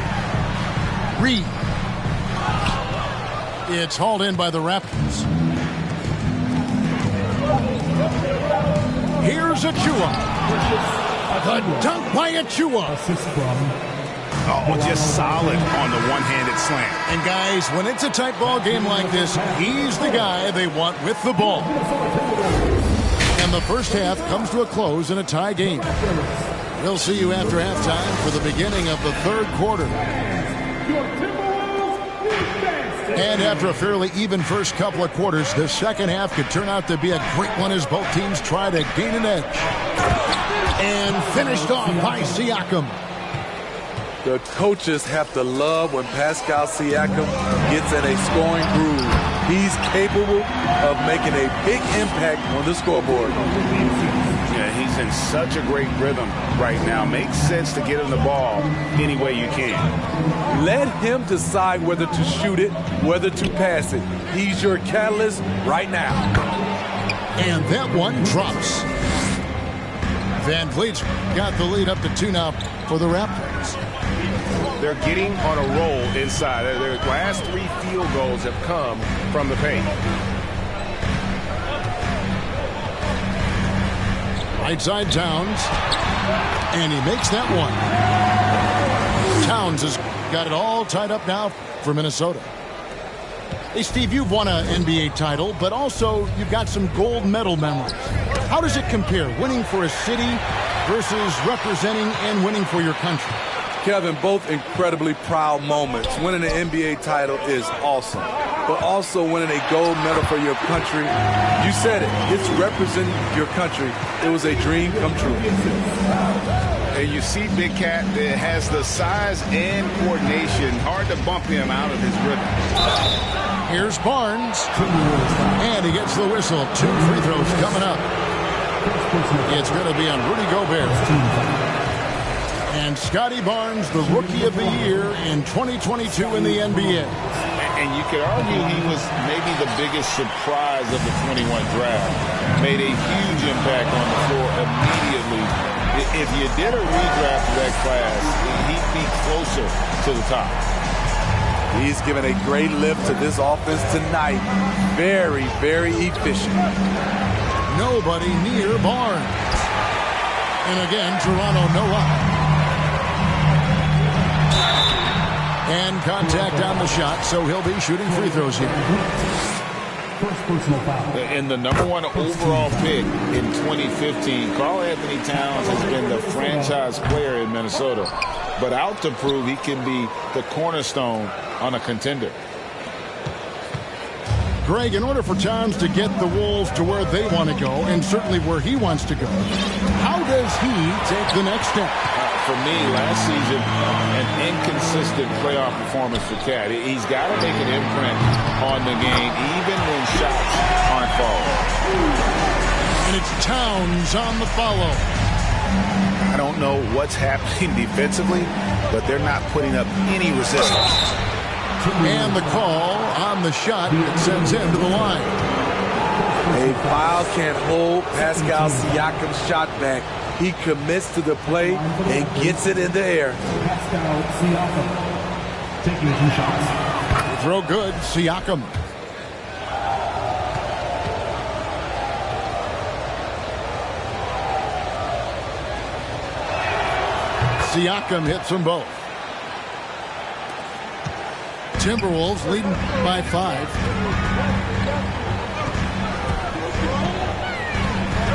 Reed. It's hauled in by the Raptors. Here's Achua. The dunk by Achua. Oh, just solid on the one-handed slant. And guys, when it's a tight ball game like this, he's the guy they want with the ball. And the first half comes to a close in a tie game. We'll see you after halftime for the beginning of the third quarter. And after a fairly even first couple of quarters, the second half could turn out to be a great one as both teams try to gain an edge. And finished off by Siakam. The coaches have to love when Pascal Siakam gets in a scoring groove. He's capable of making a big impact on the scoreboard. Yeah, he's in such a great rhythm right now. Makes sense to get him the ball any way you can. Let him decide whether to shoot it, whether to pass it. He's your catalyst right now. And that one drops. Van Vliet's got the lead up to 2 now for the Raptors. They're getting on a roll inside. Their last 3 field goals have come from the paint. Right side Towns. And he makes that one. Towns has got it all tied up now for Minnesota. Hey, Steve, you've won an NBA title, but also you've got some gold medal memories. How does it compare, winning for a city versus representing and winning for your country? Kevin, both incredibly proud moments. Winning an NBA title is awesome, but also winning a gold medal for your country, you said it, it's representing your country. It was a dream come true. And you see Big Cat has the size and coordination. Hard to bump him out of his rhythm. Here's Barnes. And he gets the whistle. 2 free throws coming up. It's going to be on Rudy Gobert. And Scotty Barnes, the Rookie of the Year in 2022 in the NBA. And you could argue he was maybe the biggest surprise of the 21 draft. Made a huge impact on the floor immediately. If you did a redraft of that class, he'd be closer to the top. He's given a great lift to this offense tonight. Very, very efficient. Nobody near Barnes. And again, Toronto no up. And contact on the shot, so he'll be shooting free throws here. And the #1 overall pick in 2015, Karl Anthony Towns has been the franchise player in Minnesota, but out to prove he can be the cornerstone on a contender. Greg, in order for Towns to get the Wolves to where they want to go, and certainly where he wants to go, how does he take the next step? For me, last season, an inconsistent playoff performance for Cat. He's got to make an imprint on the game, even when shots aren't falling. And it's Towns on the follow. I don't know what's happening defensively, but they're not putting up any resistance. And the call on the shot that sends him to the line. A foul can't hold Pascal Siakam's shot back. He commits to the play and gets it in the air. Pascal Siakam taking 2 shots. Throw good, Siakam. Siakam hits them both. Timberwolves leading by 5.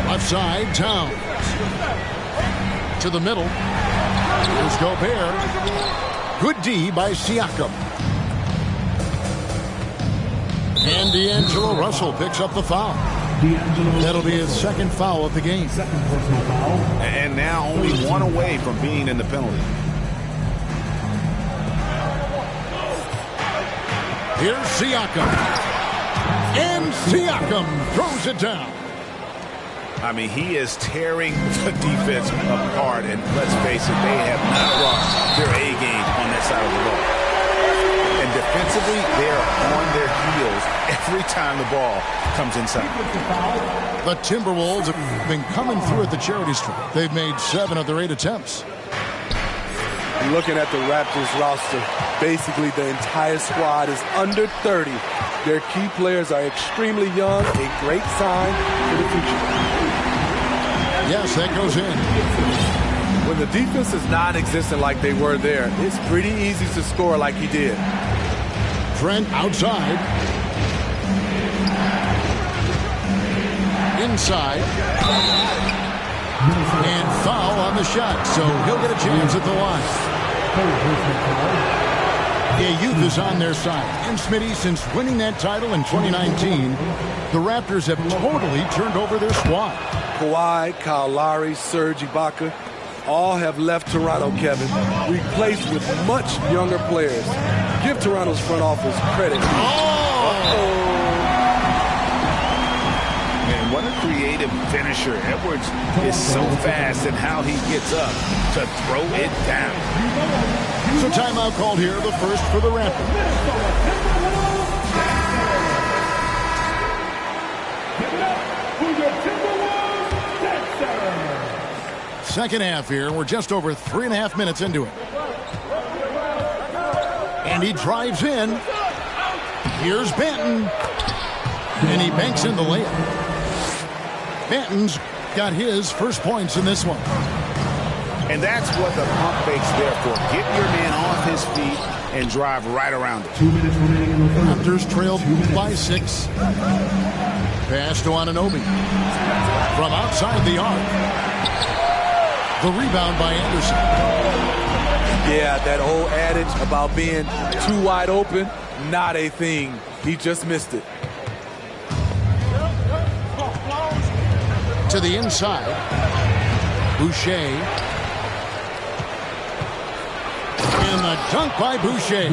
Left side, Towns. To the middle. Here's Gobert. Good D by Siakam. And D'Angelo Russell picks up the foul. That'll be his 2nd foul of the game. And now only 1 away from being in the penalty. Here's Siakam. And Siakam throws it down. I mean, he is tearing the defense apart, and let's face it, they have not brought their A game on that side of the ball. And defensively, they are on their heels every time the ball comes inside. The Timberwolves have been coming through at the charity stripe. They've made 7 of their 8 attempts. Looking at the Raptors roster, basically the entire squad is under 30. Their key players are extremely young, a great sign for the future. Yes, that goes in. When the defense is non-existent like they were there, it's pretty easy to score like he did. Trent outside. Inside. And foul on the shot, so he'll get a chance at the line. Yeah, youth is on their side. And Smitty, since winning that title in 2019, the Raptors have totally turned over their squad. Kawhi, Kyle Lowry, Serge Ibaka, all have left Toronto, Kevin, replaced with much younger players. Give Toronto's front office credit. Man, what a creative finisher. Edwards is so fast in how he gets up to throw it down. So timeout called here, the first for the Raptors. Second half here. We're just over 3.5 minutes into it. And he drives in. Here's Benton. And he banks in the layup. Benton's got his first points in this one. And that's what the pump fake's there for. Get your man off his feet and drive right around it. 2 minutes remaining in the third. Raptors trailed by 6. Pass to Anunoby. From outside the arc. The rebound by Anderson. Yeah, that old adage about being too wide open, not a thing. He just missed it. To the inside. Boucher. And the dunk by Boucher.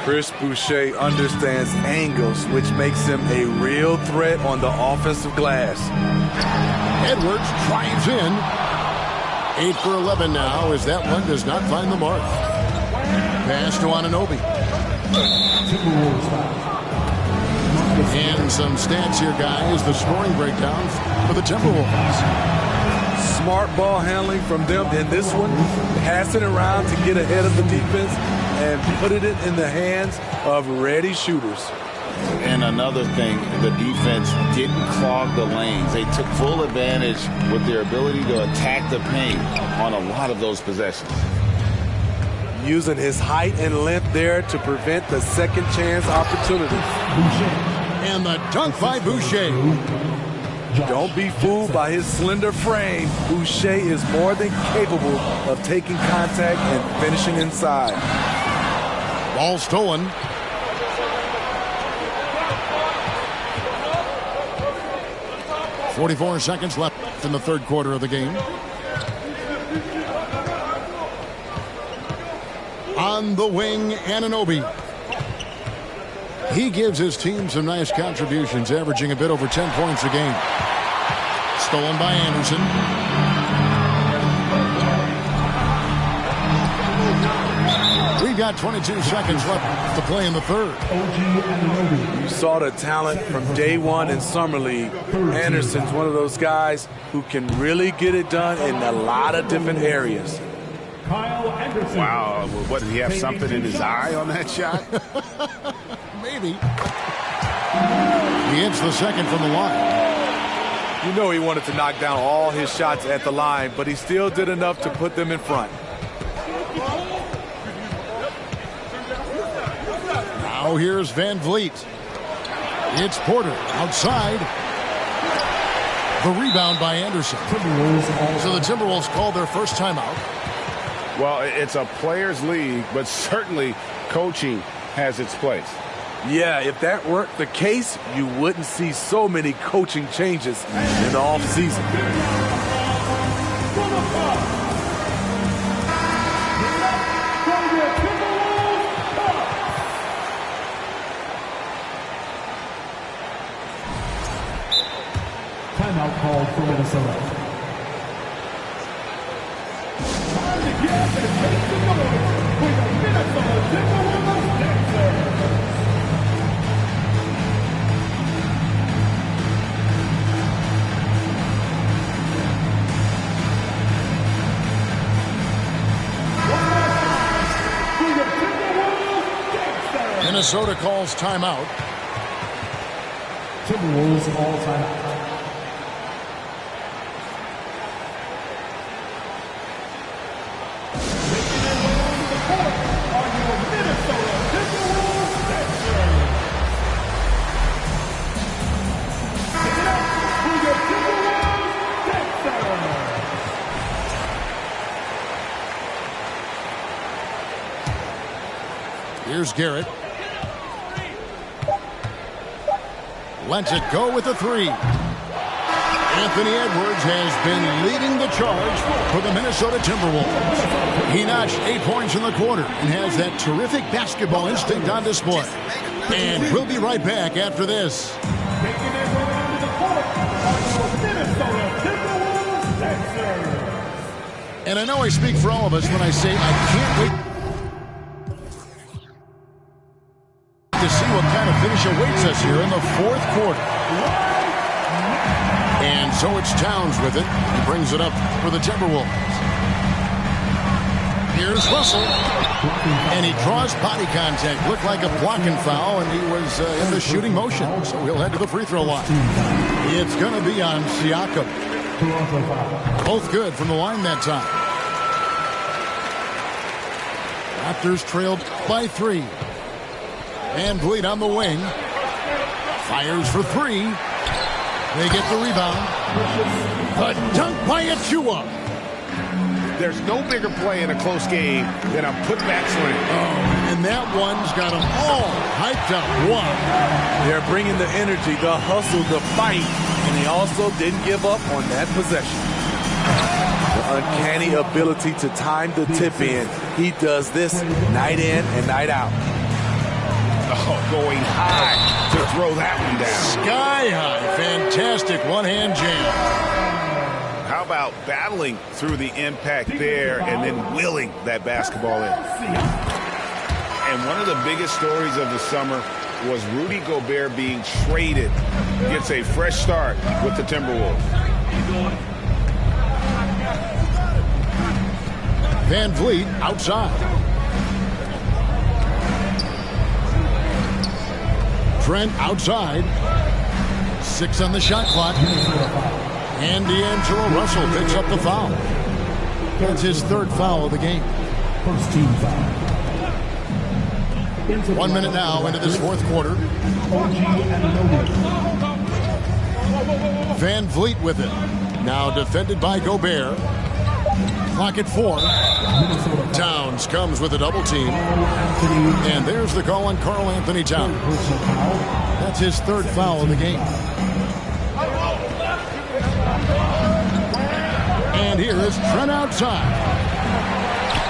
Chris Boucher understands angles, which makes him a real threat on the offensive glass. Edwards drives in. 8 for 11 now as that one does not find the mark. Pass to Anunoby. And some stats here, guys. The scoring breakdown for the Timberwolves. Smart ball handling from them in this one. Passing around to get ahead of the defense and put it in the hands of ready shooters. And another thing, the defense didn't clog the lanes. They took full advantage with their ability to attack the paint on a lot of those possessions. Using his height and length there to prevent the second chance opportunity. And the dunk by Boucher. Don't be fooled by his slender frame. Boucher is more than capable of taking contact and finishing inside. Ball stolen. .44 seconds left in the third quarter of the game. On the wing, Anunoby. He gives his team some nice contributions, averaging a bit over 10 points a game. Stolen by Anderson. We've got 22 seconds left to play in the third. You saw the talent from day one in Summer League. Anderson's one of those guys who can really get it done in a lot of different areas. Kyle Anderson. Wow, what, did he have something in his eye on that shot? Maybe. He hits the second from the line. You know he wanted to knock down all his shots at the line, but he still did enough to put them in front. Now here's Van Vliet. It's Porter outside. The rebound by Anderson. So the Timberwolves called their first timeout. Well, it's a players' league, but certainly coaching has its place. Yeah, if that weren't the case, you wouldn't see so many coaching changes in the offseason. Timeout called for Minnesota. Time to get and take the vote for the Minnesota Timberwolves Dancers. Minnesota calls timeout. Timberwolves all timeout. Here's Garrett. Lets it go with the three. Anthony Edwards has been leading the charge for the Minnesota Timberwolves. He notched 8 points in the quarter and has that terrific basketball instinct on display. And we'll be right back after this. And I know I speak for all of us when I say I can't wait to see what kind of finish awaits us here in the fourth quarter. And so it's Towns with it. He brings it up for the Timberwolves. Here's Russell. And he draws body contact. Looked like a blocking foul, and he was in the shooting motion. So he'll head to the free throw line. It's going to be on Siakam. Both good from the line that time. Raptors trailed by 3. And Vliet on the wing. Fires for 3. They get the rebound. The dunk by Achua. There's no bigger play in a close game than a putback slam. Oh, and that one's got them all hyped up. Wow. They're bringing the energy, the hustle, the fight, and he also didn't give up on that possession. The uncanny ability to time the tip in. He does this night in and night out. Oh, going high to throw that one down. Sky high. Fantastic one-hand jam. How about battling through the impact there and then willing that basketball in? And one of the biggest stories of the summer was Rudy Gobert being traded. Gets a fresh start with the Timberwolves. Van Vliet outside. Trent outside. 6 on the shot clock. And D'Angelo Russell picks up the foul. That's his 3rd foul of the game. First team foul. 1 minute now into this 4th quarter. Van Vliet with it. Now defended by Gobert. Clock at 4. Towns comes with a double team. And there's the call on Karl Anthony Towns. That's his 3rd foul of the game. And here is Trent outside.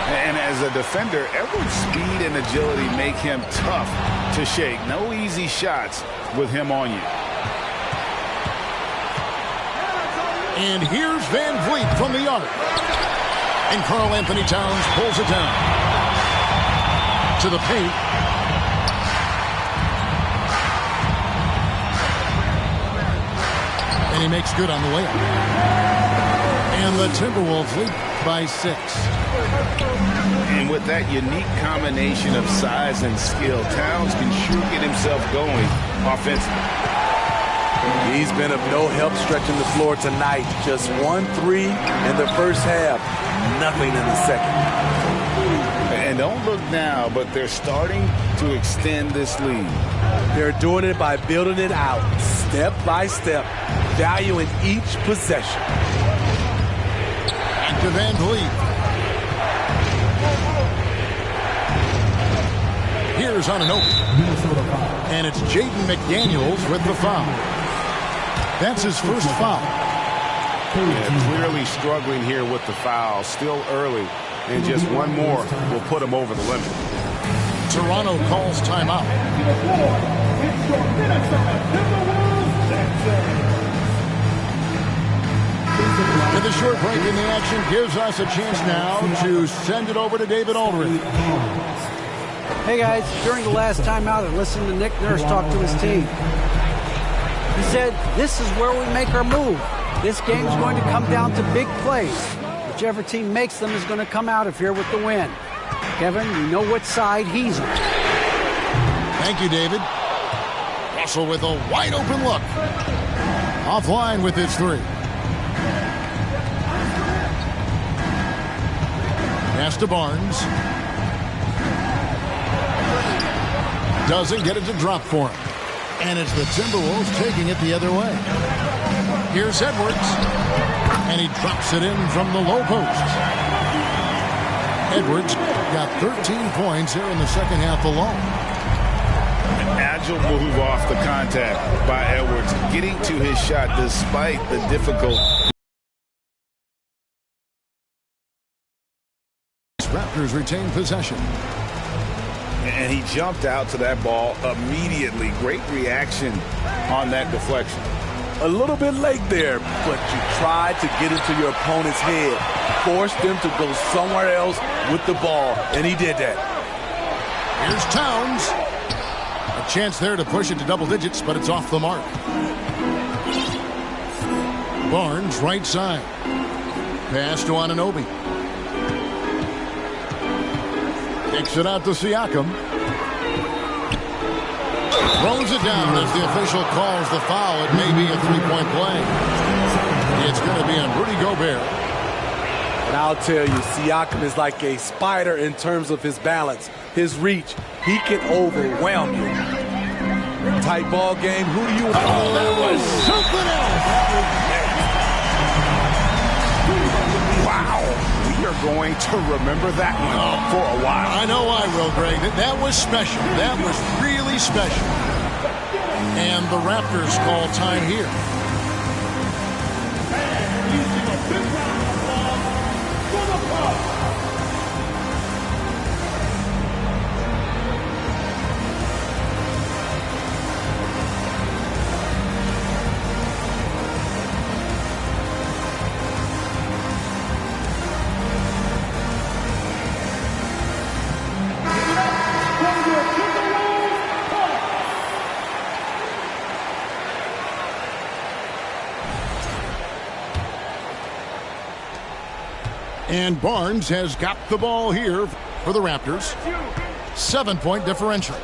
And as a defender, Edwards' speed and agility make him tough to shake. No easy shots with him on you. And here's Van Vliet from the arc. And Karl Anthony Towns pulls it down. To the paint. And he makes good on the layup. And the Timberwolves lead by 6. And with that unique combination of size and skill, Towns can sure get himself going offensively. He's been of no help stretching the floor tonight. Just 1 3 in the first half. Nothing in the second. And don't look now, but they're starting to extend this lead. They're doing it by building it out, step by step, valuing each possession. Back to Van Vliet. Here's on an open. And it's Jaden McDaniels with the foul. That's his first foul. Yeah, clearly struggling here with the foul. Still early. And just one more will put him over the limit. Toronto calls timeout. And the short break in the action gives us a chance now to send it over to David Aldridge. Hey guys, during the last timeout, I listened to Nick Nurse talk to his team. He said, this is where we make our move. This game's going to come down to big plays. Whichever team makes them is going to come out of here with the win. Kevin, you know what side he's on. Thank you, David. Russell with a wide open look. Offline with his 3. Pass to Barnes. Doesn't get it to drop for him. And it's the Timberwolves taking it the other way. Here's Edwards. And he drops it in from the low post. Edwards got 13 points here in the second half alone. An agile move off the contact by Edwards, getting to his shot despite the difficult. Raptors retain possession. And he jumped out to that ball immediately. Great reaction on that deflection. A little bit late there, but you tried to get into your opponent's head. Forced them to go somewhere else with the ball, and he did that. Here's Towns. A chance there to push it to double digits, but it's off the mark. Barnes, right side. Pass to Anunoby. Kicks it out to Siakam. Throws it down as the official calls the foul. It may be a three-point play. It's going to be on Rudy Gobert. And I'll tell you, Siakam is like a spider in terms of his balance, his reach. He can overwhelm you. Tight ball game. Who do you want? Oh, that was something else. Wow. We are going to remember that one for a while. I know I will, Greg. That was special. That was really special. And the Raptors call time here. And Barnes has got the ball here for the Raptors. 7-point differential.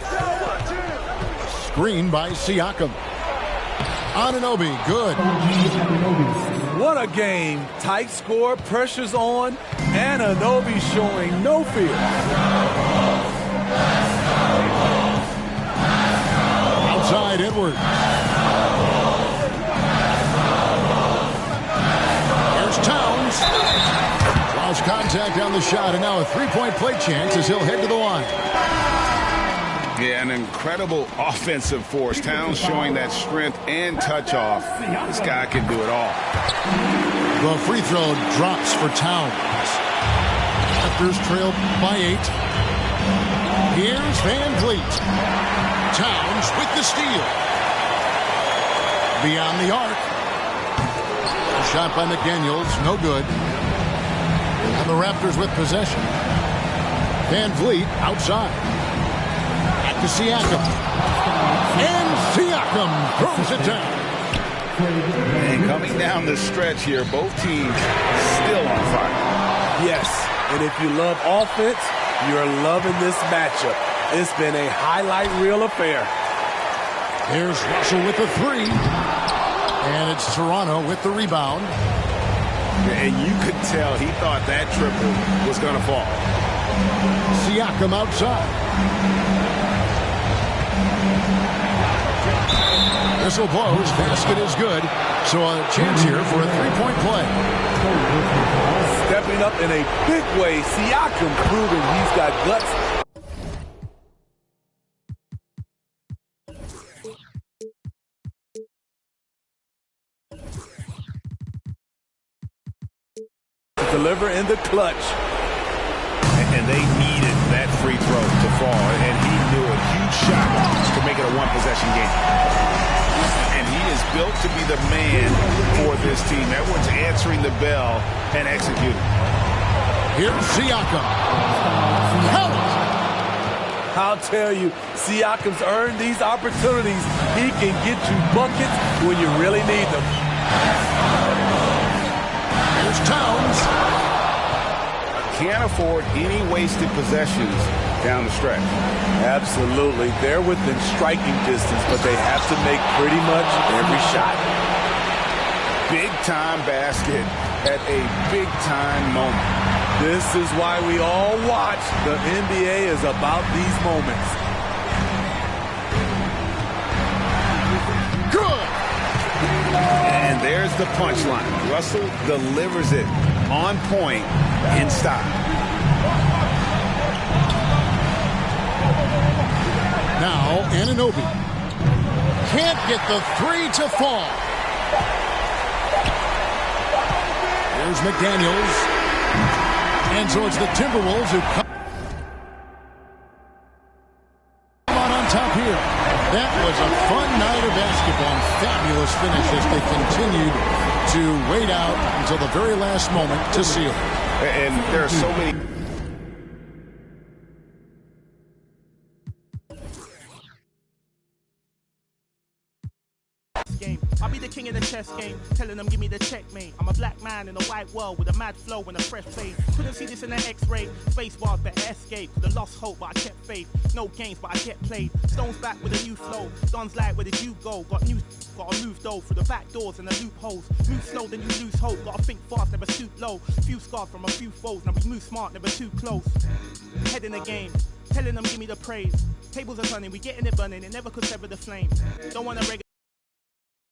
Screen by Siakam. Anunoby, good. What a game. Tight score, pressure's on. Anunoby showing no fear. Outside Edwards. Here's Towns. Draws contact on the shot, and now a three-point play chance as he'll head to the line. Yeah, an incredible offensive force. Towns showing that strength and touch off. This guy can do it all. The free throw drops for Towns. Raptors trail by 8. Here's Van Vliet. Towns with the steal. Beyond the arc. Shot by McDaniels, no good. And the Raptors with possession. Van Vliet outside. Back to Siakam. And Siakam throws it down. And coming down the stretch here, both teams still on fire. Yes, and if you love offense, you're loving this matchup. It's been a highlight reel affair. Here's Russell with the three. And it's Toronto with the rebound. And you could tell he thought that triple was going to fall. Siakam outside. Whistle blows. Basket is good. So a chance here for a three-point play. Stepping up in a big way. Siakam proving he's got guts. Deliver in the clutch. And they needed that free throw to fall. And he knew a huge shot to make it a one-possession game. And he is built to be the man for this team. Edwards answering the bell and executing. Here's Siakam. I'll tell you, Siakam's earned these opportunities. He can get you buckets when you really need them. Here's Towns. Can't afford any wasted possessions down the stretch. Absolutely. They're within striking distance, but they have to make pretty much every shot. Big-time basket at a big-time moment. This is why we all watch. The NBA is about these moments. Good. And there's the punchline. Russell delivers it on point in style. Now, Anunoby. Can't get the three to fall. Here's McDaniels. And so it's the Timberwolves who come on top here. That was a fun night of basketball. Fabulous finish as they continued to wait out until the very last moment to seal. And there are so many. Game. I'll be the king of the chess game, telling them give me the checkmate. I'm a black man in a white world with a mad flow and a fresh face. Couldn't see this in an X-ray. Space bars better escape. The lost hope, but I kept faith. No games, but I get played. Stones back with a new flow. Don's like, where did you go? Gotta move though through the back doors and the loopholes. Move slow, then you lose hope. Gotta think fast, never stoop low. Few scars from a few foes. Now we move smart, never too close. Head in the game, telling them give me the praise. Tables are turning, we getting it burning. It never could sever the flame. Don't wanna